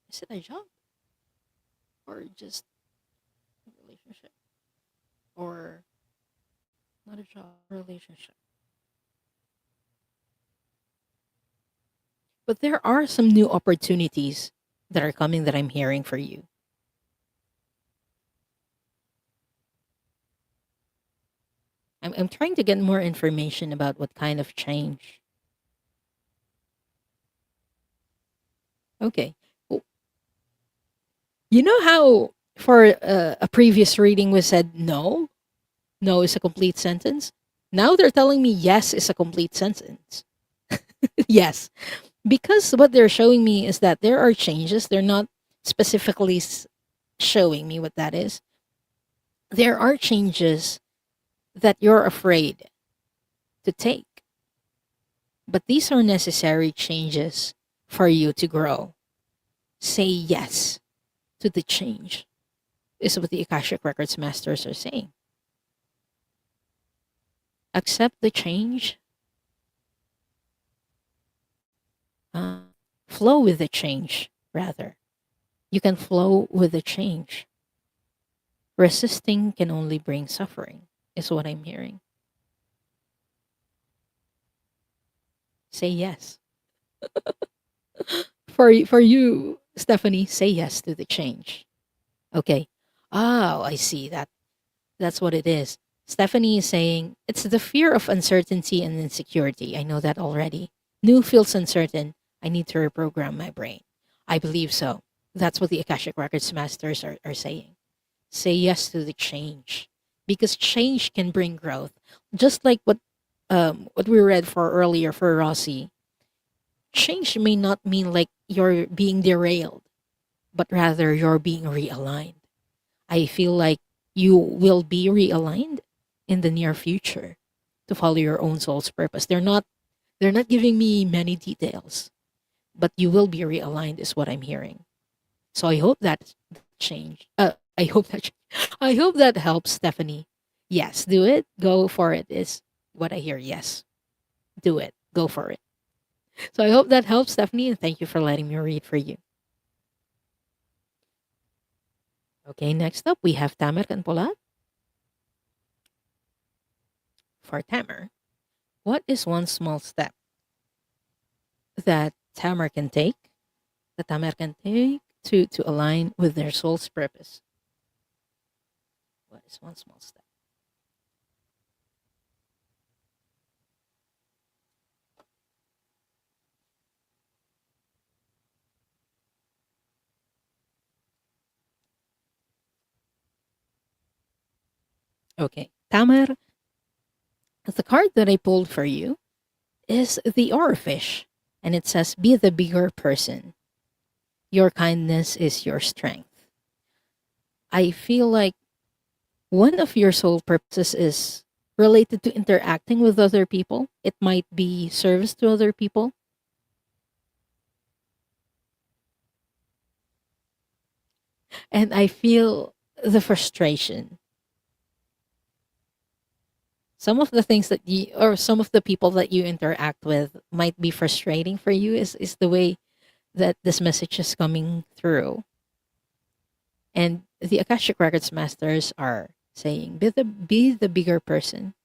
Is it a job or just a relationship or not a job, relationship? But there are some new opportunities that are coming that I'm hearing for you. I'm trying to get more information about what kind of change. Okay. W- You know how for a previous reading we said no? No is a complete sentence. Now they're telling me yes is a complete sentence. Yes. Because what they're showing me is that there are changes. They're not specifically showing me what that is. There are changes that you're afraid to take, but these are necessary changes for you to grow. Say yes to the change, is what the Akashic Records Masters are saying. Accept the change, uh, flow with the change, rather. You can flow with the change. Resisting can only bring suffering, is what I'm hearing. Say yes. For you, Stephanie, say yes to the change. Okay. Oh, I see that. That's what it is. Stephanie is saying it's the fear of uncertainty and insecurity. I know that already. New feels uncertain. I need to reprogram my brain. I believe so. That's what the Akashic Records masters are saying. Say yes to the change because change can bring growth. Just like what we read for earlier for Rossi, change may not mean like you're being derailed, but rather you're being realigned. I feel like you will be realigned in the near future to follow your own soul's purpose. They're not giving me many details, but you will be realigned is what I'm hearing. So I hope that change. I hope that I hope that helps, Stephanie. Yes, do it. Go for it is what I hear. Yes, do it. Go for it. So I hope that helps, Stephanie, and thank you for letting me read for you. Okay, next up we have Tamer and Polat. For Tamer, what is one small step that Tamer can take, that Tamer can take to align with their soul's purpose? What is one small step? Okay, Tamer, the card that I pulled for you is the Oarfish, and it says, "Be the bigger person. Your kindness is your strength." I feel like one of your soul purposes is related to interacting with other people. It might be service to other people. And I feel the frustration. Some of the things that you or some of the people that you interact with might be frustrating for you is the way that this message is coming through. And the Akashic Records masters are saying, be the bigger person.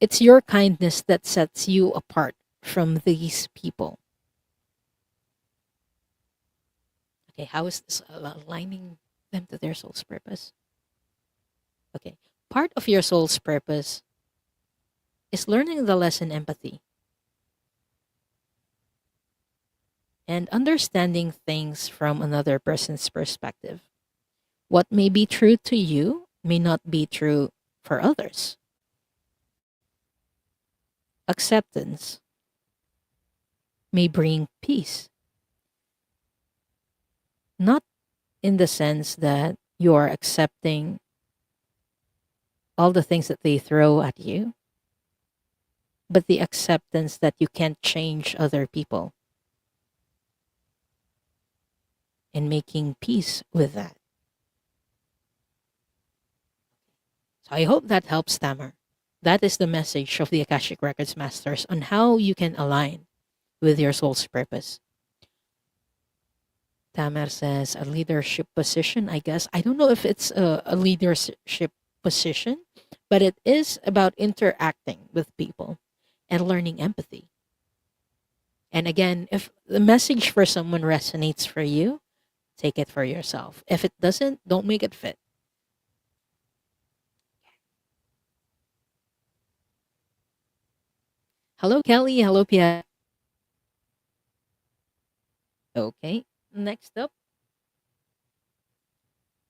It's your kindness that sets you apart from these people. Okay, how is this aligning them to their soul's purpose? Okay, part of your soul's purpose is learning the lesson empathy and understanding things from another person's perspective. What may be true to you may not be true for others. Acceptance may bring peace, not in the sense that you are accepting all the things that they throw at you, but the acceptance that you can't change other people and making peace with that. So I hope that helps, Tamer. That is the message of the Akashic Records Masters on how you can align with your soul's purpose. Tamer says a leadership position, I guess. I don't know if it's a leadership position, but it is about interacting with people and learning empathy. And again, if the message for someone resonates for you, take it for yourself. If it doesn't, don't make it fit. Hello, Kelly. Hello, Pierre. Okay. Next up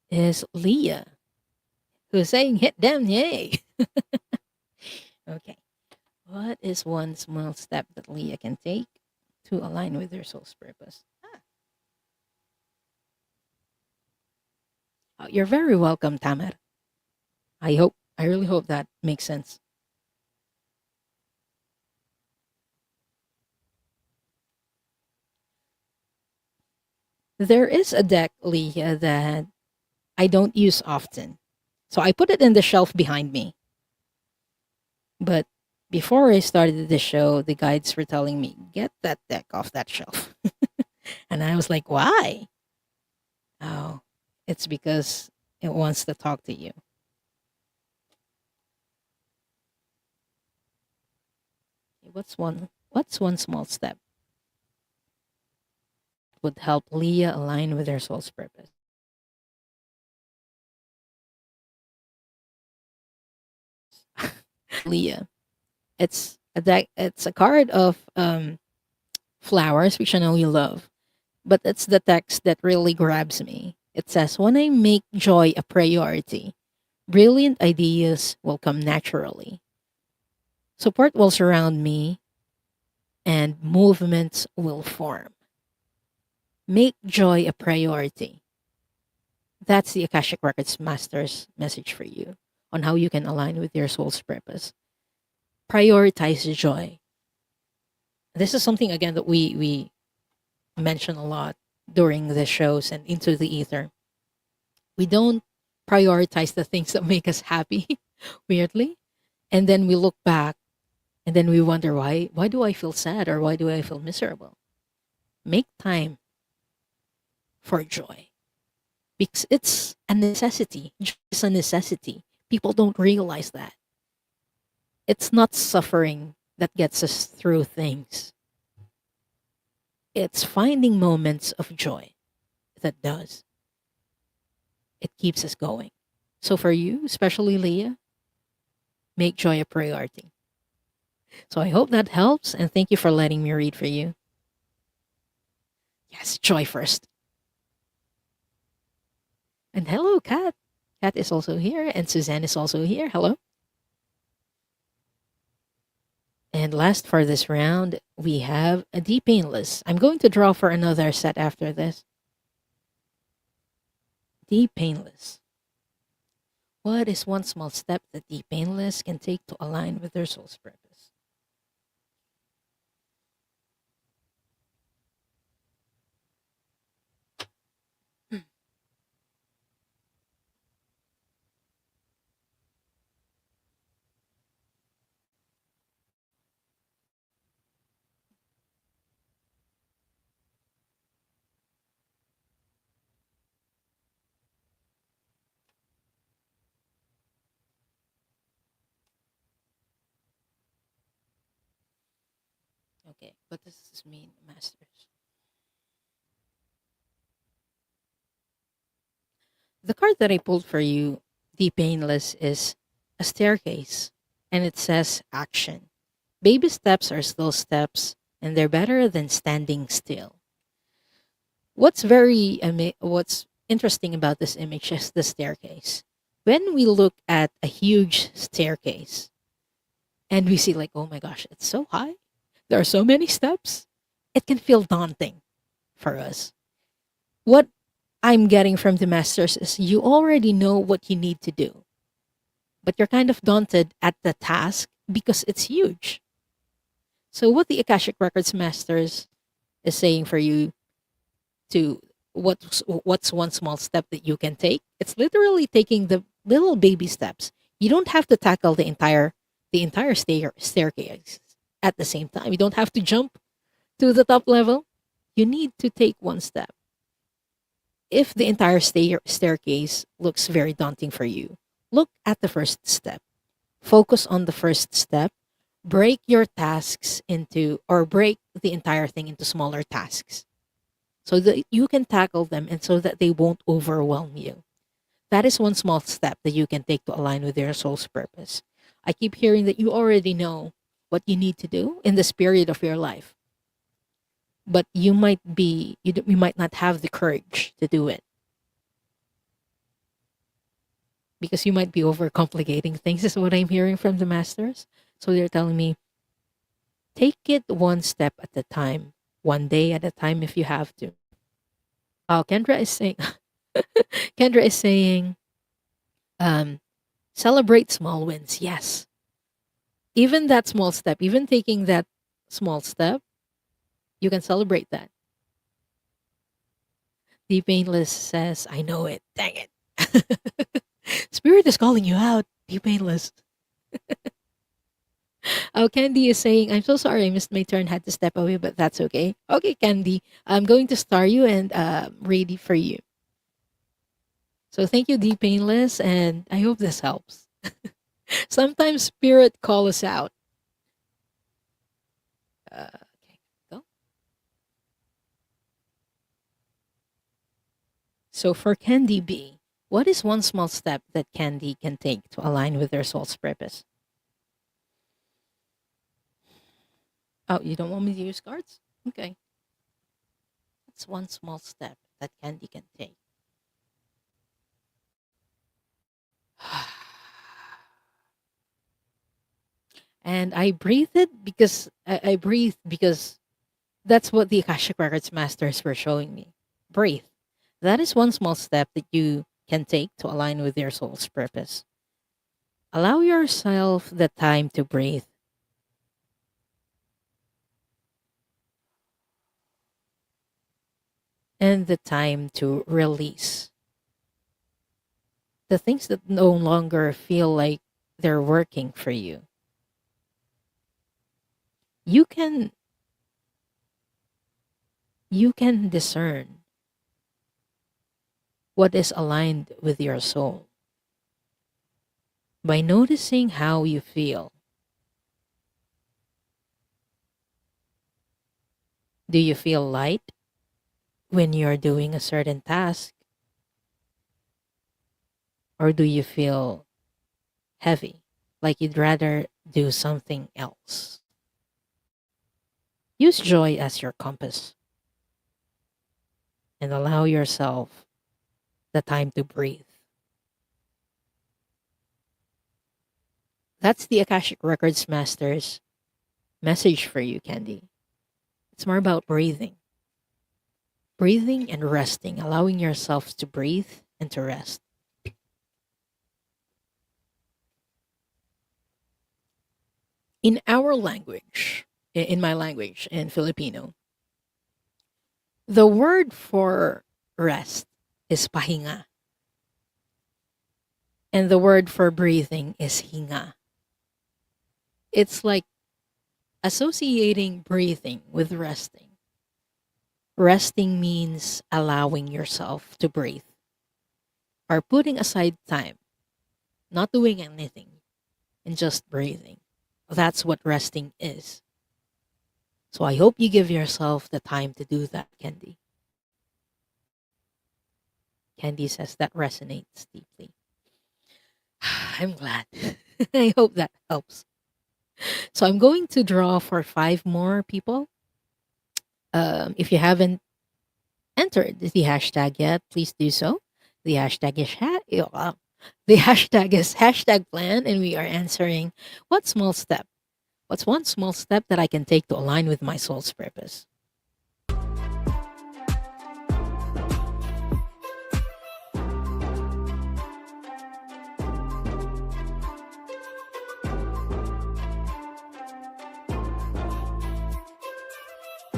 is Leah, who's saying, hit them, yay. Okay. What is one small step that Leah can take to align with their soul's purpose? Oh, you're very welcome, Tamer. I really hope that makes sense. There is a deck, Leah, that I don't use often. So I put it in the shelf behind me. But before I started the show, the guides were telling me, get that deck off that shelf. And I was like, why? Oh, it's because it wants to talk to you. What's one small step would help Leah align with her soul's purpose? Leah. It's a card of flowers, which I know you love, but it's the text that really grabs me. It says, "When I make joy a priority, brilliant ideas will come naturally. Support will surround me, and movements will form. Make joy a priority." That's the Akashic Records Master's message for you on how you can align with your soul's purpose. Prioritize joy. This is something again that we mention a lot during the shows and into the ether. We don't prioritize the things that make us happy, weirdly, and then we look back and then we wonder why do I feel sad or why do I feel miserable? Make time for joy because it's a necessity. It's a necessity. People don't realize that. It's not suffering that gets us through things. It's finding moments of joy that does. It keeps us going. So for you, especially Leah, make joy a priority. So I hope that helps and thank you for letting me read for you. Yes, joy first. And hello, Kat. Kat is also here and Suzanne is also here. Hello. And last for this round, we have a deep painless. I'm going to draw for another set after this. Deep painless. What is one small step that deep painless can take to align with their soul's purpose? Okay, what does this mean, masters? The card that I pulled for you, deep painless, is a staircase, and it says action. Baby steps are slow steps, and they're better than standing still. What's interesting about this image is the staircase. When we look at a huge staircase and we see like, oh my gosh, it's so high. There are so many steps. It can feel daunting for us. What I'm getting from the masters is you already know what you need to do, but you're kind of daunted at the task because it's huge. So what the Akashic Records masters is saying for you to what's one small step that you can take? It's literally taking the little baby steps. You don't have to tackle the entire staircase at the same time. You don't have to jump to the top level. You need to take one step. If the entire staircase looks very daunting for you, look at the first step. Focus on the first step. Break your tasks into, or break the entire thing into smaller tasks so that you can tackle them and so that they won't overwhelm you. That is one small step that you can take to align with your soul's purpose. I keep hearing that you already know what you need to do in this period of your life, but you might not have the courage to do it because you might be overcomplicating things, is what I'm hearing from the masters. So they're telling me, take it one step at a time, one day at a time if you have to. Kendra is saying, Kendra is saying, um, celebrate small wins. Yes. Even that small step, even taking that small step, you can celebrate that. The Painless says, I know it. Dang it. Spirit is calling you out. Be Painless. Oh, Candy is saying, I'm so sorry I missed my turn, had to step away, but that's okay. Okay, Candy, I'm going to star you and ready for you. So thank you, D Painless, and I hope this helps. Sometimes spirit call us out. Okay, go. So for Candy B, what is one small step that Candy can take to align with their soul's purpose? Oh, you don't want me to use cards? Okay. That's one small step that Candy can take. And I breathe it because I breathe because that's what the Akashic Records masters were showing me. Breathe. That is one small step that you can take to align with your soul's purpose. Allow yourself the time to breathe and the time to release the things that no longer feel like they're working for you. You can you can discern what is aligned with your soul by noticing how you feel. Do you feel light when you're doing a certain task, or do you feel heavy, like you'd rather do something else? Use joy as your compass and allow yourself the time to breathe. That's the Akashic Records Master's message for you, Candy. It's more about breathing. Breathing and resting, allowing yourself to breathe and to rest. In our language, in my language, in Filipino, the word for rest is pahinga, and the word for breathing is hinga. It's like associating breathing with resting. Resting means allowing yourself to breathe or putting aside time, not doing anything, and just breathing. That's what resting is. So I hope you give yourself the time to do that, Candy. Candy says that resonates deeply. I'm glad. I hope that helps. So I'm going to draw for 5 more people. If you haven't entered the hashtag yet, please do so. The hashtag is the hashtag is hashtag plan, and we are answering what's one small step that I can take to align with my soul's purpose.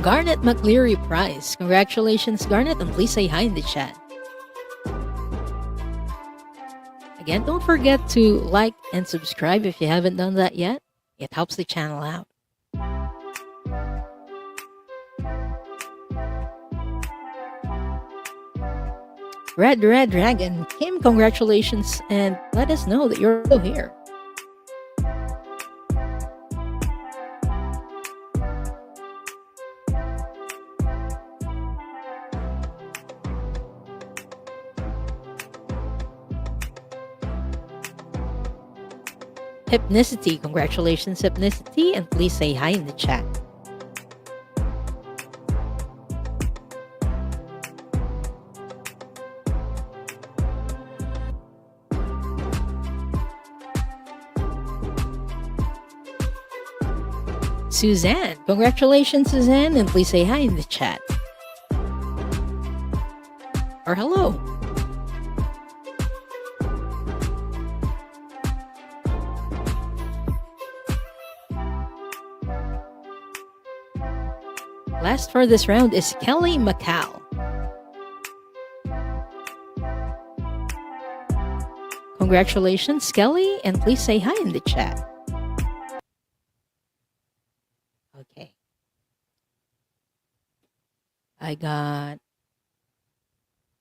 Garnet McLeary Prize. Congratulations, Garnet, and please say hi in the chat. Again, don't forget to like and subscribe if you haven't done that yet. It helps the channel out. Red Dragon, Kim, congratulations, and let us know that you're still here. Hypnicity, congratulations, Hypnicity, and please say hi in the chat. Suzanne, congratulations, Suzanne, and please say hi in the chat. Or hello. Last for this round is Kelly Macau. Congratulations, Kelly, and please say hi in the chat. I got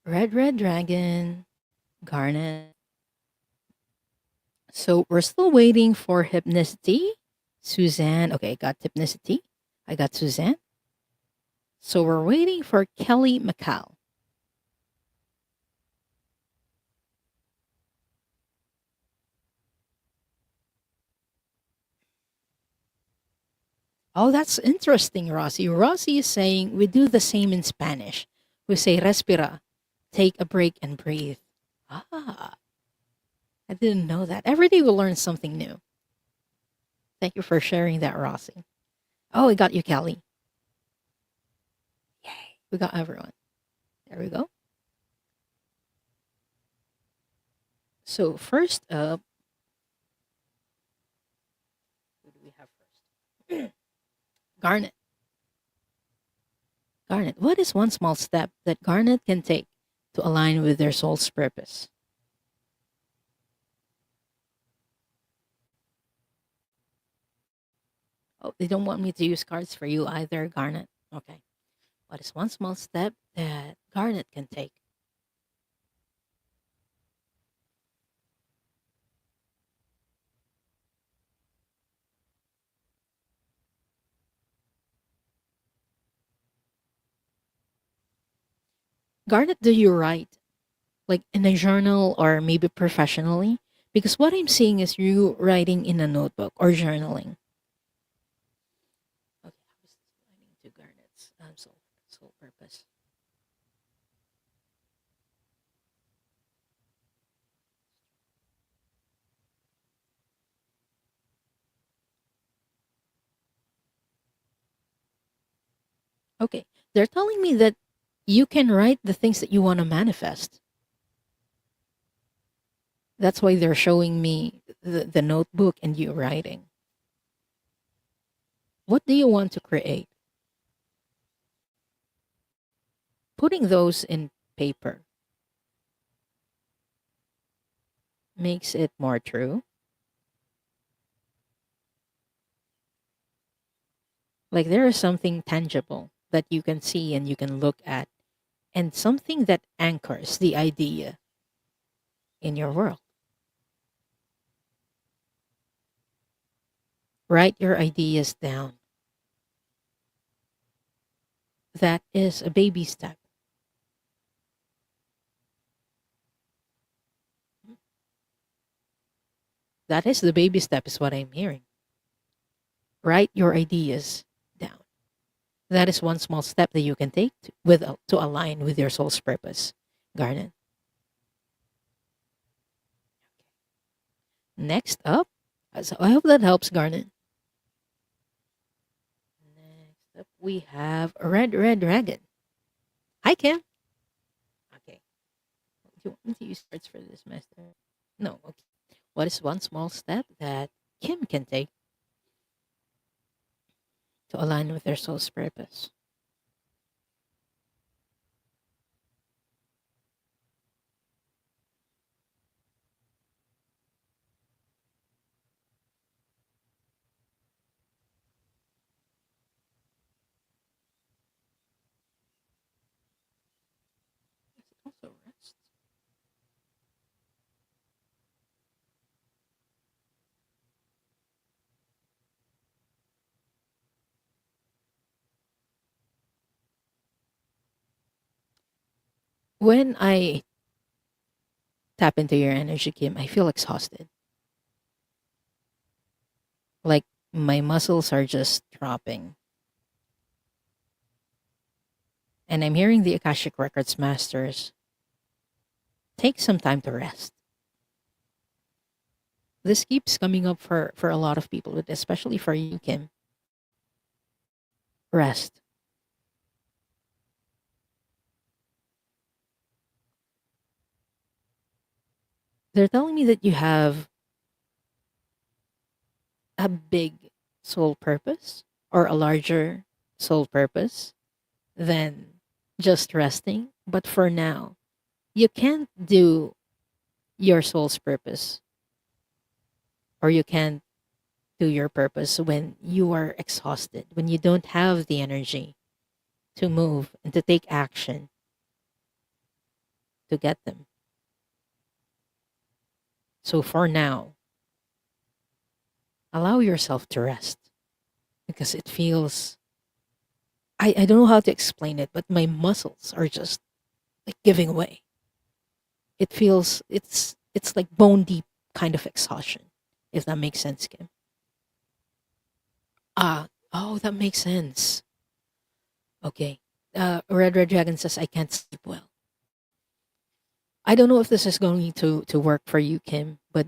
red dragon, garnet. So we're still waiting for hypnicity. Suzanne. Okay, I got hypnicity. I got Suzanne. So we're waiting for Kelly McCall. Oh, that's interesting, Rossi. Rossi is saying we do the same in Spanish. We say respira, take a break and breathe. Ah, I didn't know that. Every day we learn something new. Thank you for sharing that, Rossi. Oh, we got you, Kelly. Yay. We got everyone. There we go. So first up, who do we have first? Garnet. Garnet. What is one small step that Garnet can take to align with their soul's purpose? Oh, they don't want me to use cards for you either, Garnet. Okay. What is one small step that Garnet can take? Garnet, do you write like in a journal or maybe professionally? Because what I'm seeing is you writing in a notebook or journaling. Okay, I was aligning to Garnet's soul purpose. Okay, they're telling me that you can write the things that you want to manifest. That's why they're showing me the notebook and you writing. What do you want to create? Putting those in paper makes it more true. Like there is something tangible that you can see and you can look at, and something that anchors the idea in your world. Write your ideas down. That is a baby step. That is the baby step, is what I'm hearing. Write your ideas down. That is one small step that you can take to align with your soul's purpose. Garnet. Next up, so I hope that helps, Garnet. Next up, we have red dragon. Hi, Kim. Okay. Do you want me to use cards for this master? No. Okay. What is one small step that Kim can take to align with their soul's purpose? Also rest. When I tap into your energy, Kim, I feel exhausted. Like my muscles are just dropping. And I'm hearing the Akashic Records Masters take some time to rest. This keeps coming up for a lot of people, but especially for you, Kim. Rest. They're telling me that you have a big soul purpose or a larger soul purpose than just resting. But for now, you can't do your soul's purpose or you can't do your purpose when you are exhausted, when you don't have the energy to move and to take action to get them. So for now, allow yourself to rest because it feels, I don't know how to explain it, but my muscles are just like giving away. It feels, it's like bone deep kind of exhaustion, if that makes sense, Kim. Oh, that makes sense. Okay. Red Dragon says, I can't sleep well. I don't know if this is going to work for you, Kim, but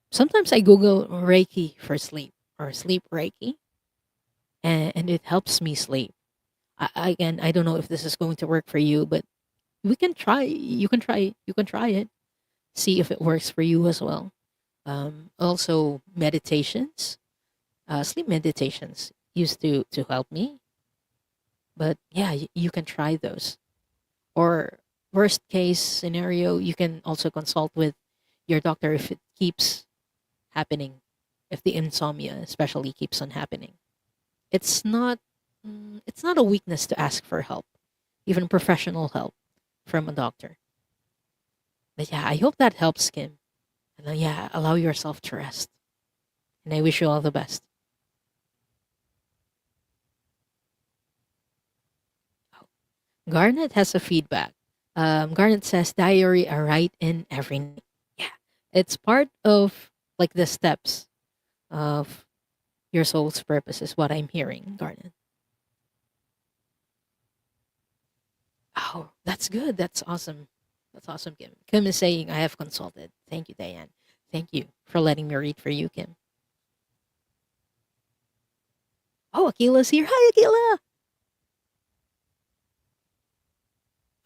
sometimes I Google Reiki for sleep or sleep Reiki, and it helps me sleep. Again, I don't know if this is going to work for you, but we can try. You can try. You can try it. See if it works for you as well. Also, meditations, sleep meditations used to help me. But yeah, you can try those. Or worst case scenario, you can also consult with your doctor if it keeps happening, if the insomnia especially keeps on happening. It's not it's not a weakness to ask for help, even professional help from a doctor. But yeah, I hope that helps, Kim. And yeah, allow yourself to rest. And I wish you all the best. Oh, Garnet has a feedback. Garnet says diary I write in every night. Yeah, it's part of like the steps of your soul's purpose is what I'm hearing, Garnet. Oh, that's good. That's awesome. That's awesome, Kim. Kim is saying I have consulted. Thank you, Diane. Thank you for letting me read for you, Kim. Oh, Akila's here. Hi, Akila.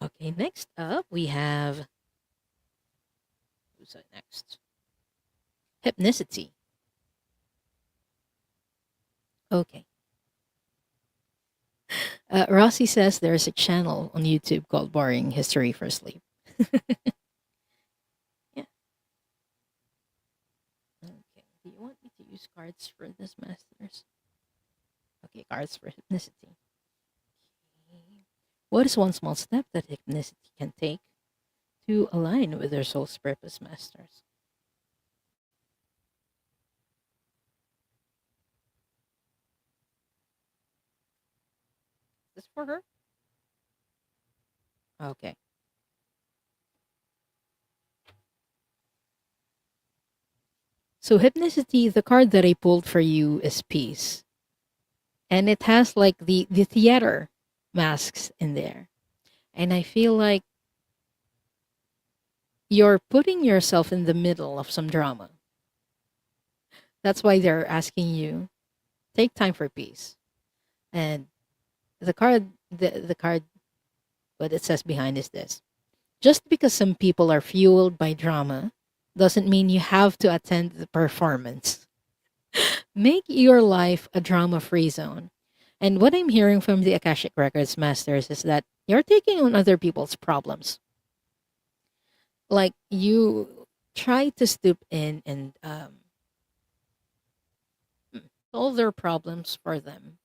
Okay, next up we have who's that next? Hypnicity. Okay. Rossi says there's a channel on YouTube called Boring History for Sleep. Yeah. Okay. Do you want me to use cards for this, Masters? Okay, cards for hypnicity. Okay. What is one small step that hypnicity can take to align with their soul's purpose, Masters? Is this for her? Okay. So hypnicity, the card that I pulled for you is peace. And it has like the theater masks in there. And I feel like you're putting yourself in the middle of some drama. That's why they're asking you take time for peace. And the card what it says behind is this. Just because some people are fueled by drama doesn't mean you have to attend the performance. Make your life a drama-free zone. And what I'm hearing from the Akashic Records Masters is that you're taking on other people's problems. Like you try to stoop in and solve their problems for them.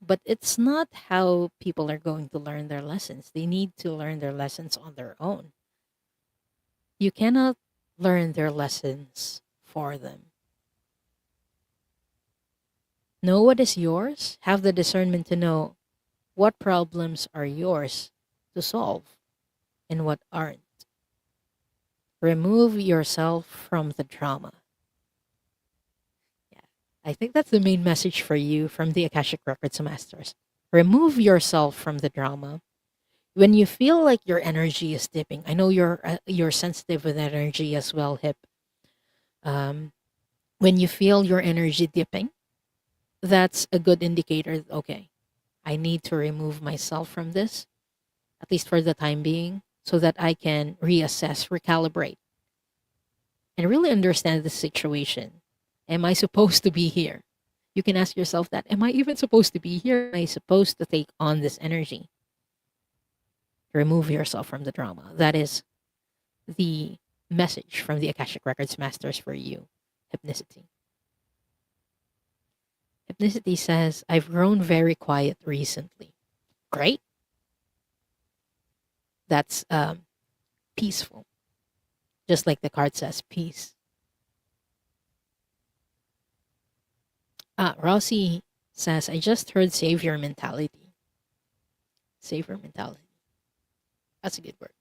But it's not how people are going to learn their lessons. They need to learn their lessons on their own. You cannot learn their lessons for them. Know what is yours, have the discernment to know what problems are yours to solve and what aren't. Remove yourself from the drama. Yeah. I think that's the main message for you from the Akashic Records Masters. Remove yourself from the drama. When you feel like your energy is dipping, I know you're sensitive with energy as well, Hip. Um, when you feel your energy dipping, that's a good indicator. Okay, I need to remove myself from this, at least for the time being, so that I can reassess, recalibrate, and really understand the situation. Am I supposed to be here? You can ask yourself that. Am I even supposed to be here? Am I supposed to take on this energy? Remove yourself from the drama. That is the message from the Akashic Records Masters for you, hypnicity. Hypnicity says, I've grown very quiet recently. Great. That's peaceful. Just like the card says, peace. Rossi says, I just heard savior mentality. Savior mentality. That's a good word.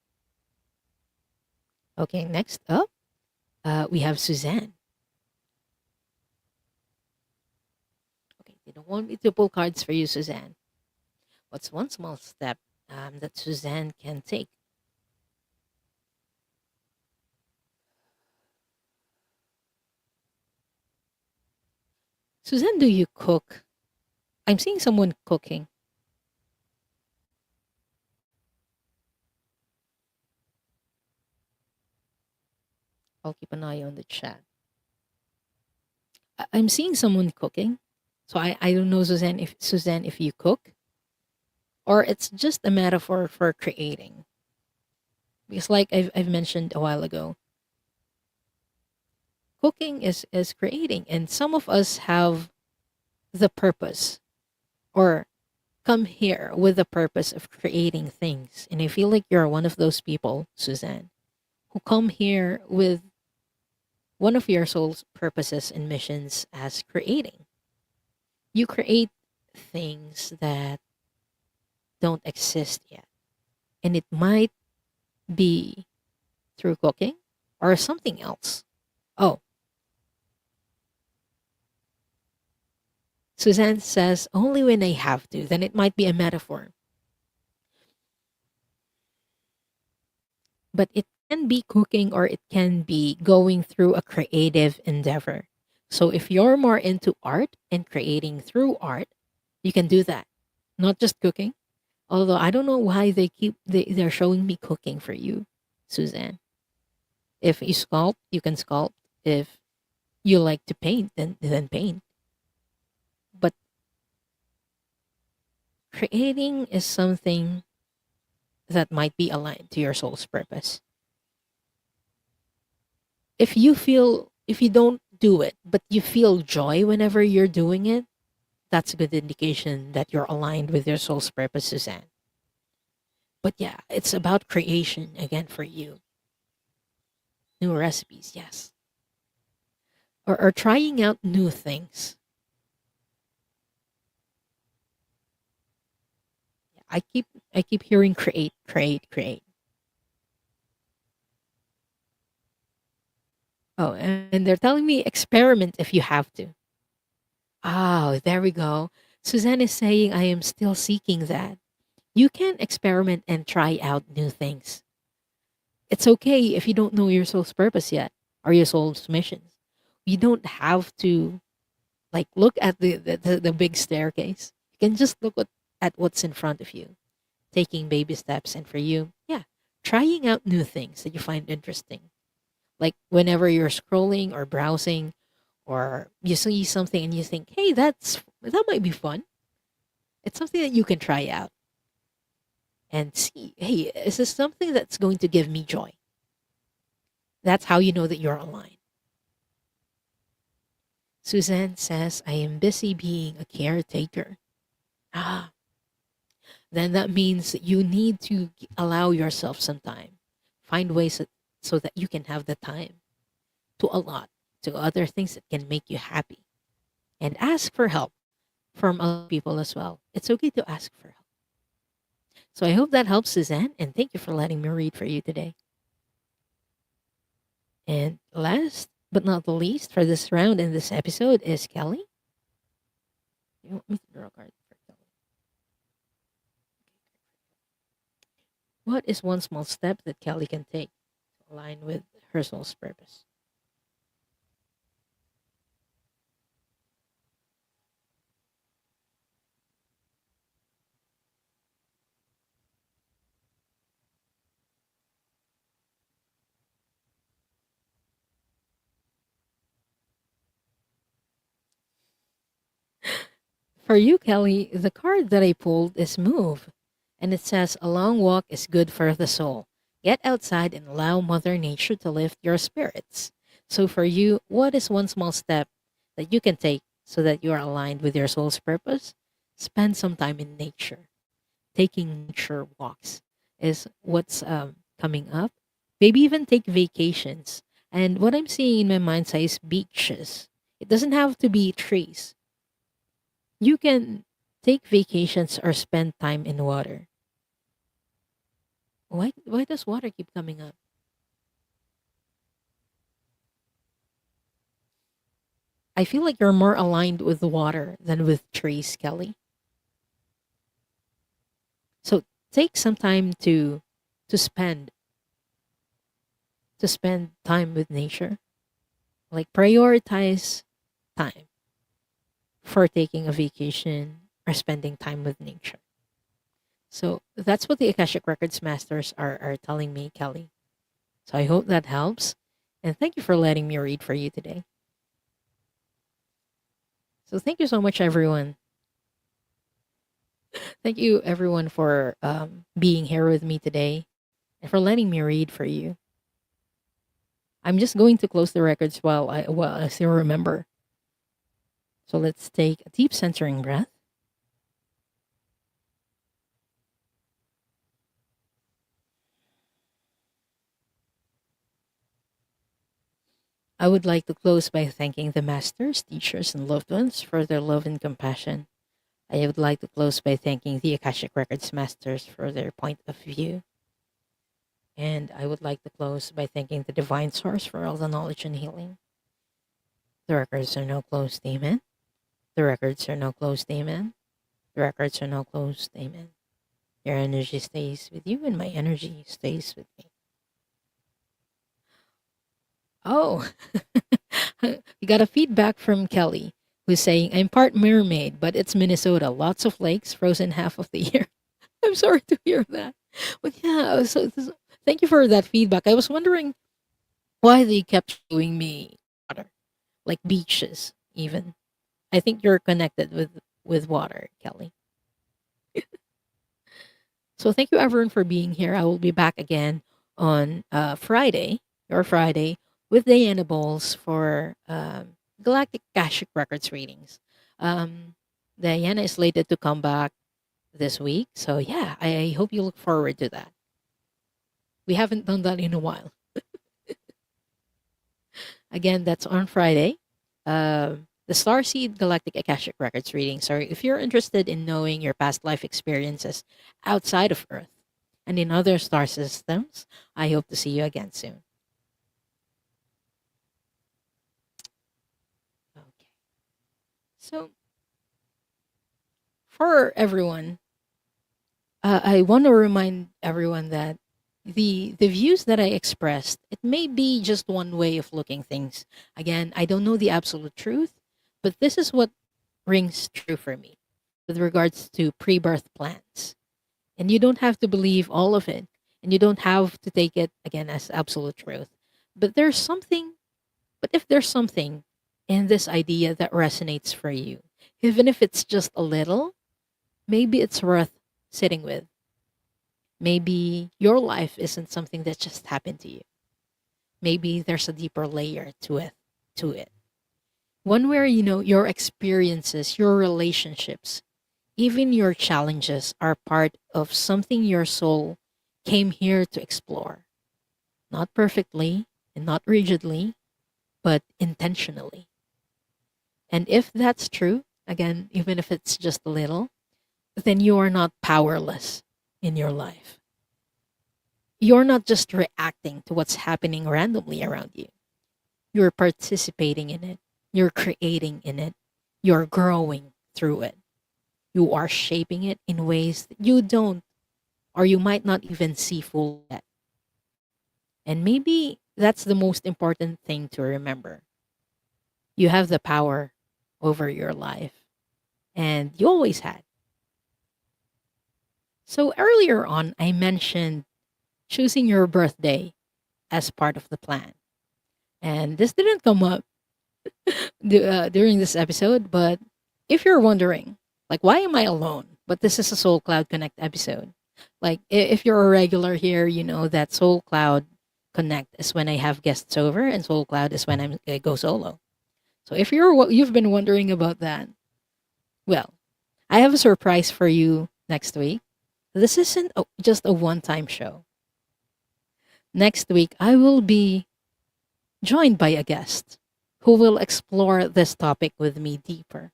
Okay, next up, we have Suzanne. Okay, they don't want me to pull cards for you, Suzanne. What's one small step that Suzanne can take? Suzanne, do you cook? I'm seeing someone cooking. I'll keep an eye on the chat. I'm seeing someone cooking. So I don't know, Suzanne, if you cook or it's just a metaphor for creating. Because like I've mentioned a while ago, cooking is creating. And some of us have the purpose or come here with the purpose of creating things. And I feel like you're one of those people, Suzanne, who come here with one of your soul's purposes and missions as creating. You create things that don't exist yet. And it might be through cooking or something else. Oh, Suzanne says, only when I have to, then it might be a metaphor. But it can be cooking or it can be going through a creative endeavor. So if you're more into art and creating through art, you can do that. Not just cooking. Although I don't know why they're showing me cooking for you, Suzanne. If you sculpt, you can sculpt. If you like to paint, then paint. But creating is something that might be aligned to your soul's purpose. If you don't do it, but you feel joy whenever you're doing it, that's a good indication that you're aligned with your soul's purpose, Suzanne. But yeah, it's about creation again for you. New recipes, yes. Or trying out new things. I keep hearing create, create, create. Oh, and they're telling me experiment if you have to. Oh, there we go. Suzanne is saying I am still seeking that. You can experiment and try out new things. It's okay if you don't know your soul's purpose yet or your soul's missions. You don't have to like look at the big staircase. You can just look at what's in front of you, taking baby steps. And for you, yeah, trying out new things that you find interesting. Like whenever you're scrolling or browsing or you see something and you think, hey, that might be fun. It's something that you can try out and see, hey, is this something that's going to give me joy? That's how you know that you're aligned. Suzanne says, I am busy being a caretaker. Ah, then that means that you need to allow yourself some time. Find ways so that you can have the time to allot to other things that can make you happy. And ask for help from other people as well. It's okay to ask for help. So I hope that helps, Suzanne, and thank you for letting me read for you today. And last but not the least for this round in this episode is Kelly. You want me to draw a card for Kelly? What is one small step that Kelly can take to align with her soul's purpose? For you, Kelly, the card that I pulled is Move. And it says, a long walk is good for the soul. Get outside and allow Mother Nature to lift your spirits. So for you, what is one small step that you can take so that you are aligned with your soul's purpose, spend some time in nature. Taking nature walks is what's coming up. Maybe even take vacations. And what I'm seeing in my mind's eye is beaches. It doesn't have to be trees. You can take vacations or spend time in water. Why does water keep coming up? I feel like you're more aligned with the water than with trees, Kelly. So take some time to spend to spend time with nature. Like prioritize time for taking a vacation or spending time with nature. So that's what the Akashic Records Masters are telling me, Kelly. So I hope that helps. And thank you for letting me read for you today. So thank you so much, everyone. Thank you, everyone, for being here with me today and for letting me read for you. I'm just going to close the records while I still remember. So let's take a deep centering breath. I would like to close by thanking the masters, teachers, and loved ones for their love and compassion. I would like to close by thanking the Akashic Records Masters for their point of view. And I would like to close by thanking the Divine Source for all the knowledge and healing. The records are now closed, amen. The records are now closed, amen. The records are now closed, amen. Your energy stays with you, and my energy stays with me. Oh, we got a feedback from Kelly who's saying, I'm part mermaid, but it's Minnesota. Lots of lakes, frozen half of the year. I'm sorry to hear that. But yeah, thank you for that feedback. I was wondering why they kept showing me water, like beaches, even. I think you're connected with water, Kelly. So thank you everyone for being here. I will be back again on Friday, your Friday, with Diana Bowles for Galactic Akashic Records readings. Diana is slated to come back this week. So yeah, I hope you look forward to that. We haven't done that in a while. Again, that's on Friday. The Starseed Galactic Akashic Records reading. Sorry, if you're interested in knowing your past life experiences outside of Earth and in other star systems, I hope to see you again soon. Okay. So, for everyone, I want to remind everyone that the views that I expressed, it may be just one way of looking things. Again, I don't know the absolute truth, but this is what rings true for me with regards to pre-birth plans. And you don't have to believe all of it, and you don't have to take it again as absolute truth. But there's something, but if there's something in this idea that resonates for you, even if it's just a little, maybe it's worth sitting with. Maybe your life isn't something that just happened to you. Maybe there's a deeper layer to it. One where your experiences, your relationships, even your challenges are part of something your soul came here to explore. Not perfectly and not rigidly, but intentionally. And if that's true, again, even if it's just a little, then you are not powerless in your life. You're not just reacting to what's happening randomly around you. You're participating in it. You're creating in it. You're growing through it. You are shaping it in ways that you don't, or you might not even see full yet. And maybe that's the most important thing to remember. You have the power over your life, and you always had. So earlier on, I mentioned choosing your birthday as part of the plan. And this didn't come up during this episode, but if you're wondering, like, why am I alone? But this is a Soul Cloud Connect episode. Like, if you're a regular here, you know that Soul Cloud Connect is when I have guests over, and Soul Cloud is when I go solo. So if you've been wondering about that, well, I have a surprise for you next week. This isn't just a one-time show. Next week, I will be joined by a guest who will explore this topic with me deeper.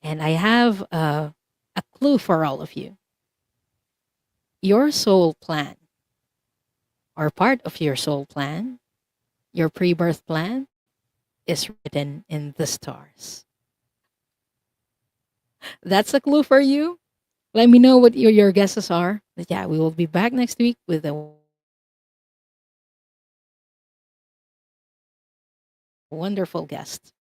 And I have a clue for all of you. Your soul plan, or part of your soul plan, your pre birth plan, is written in the stars. That's a clue for you. Let me know what your guesses are. But yeah, we will be back next week with a wonderful guest.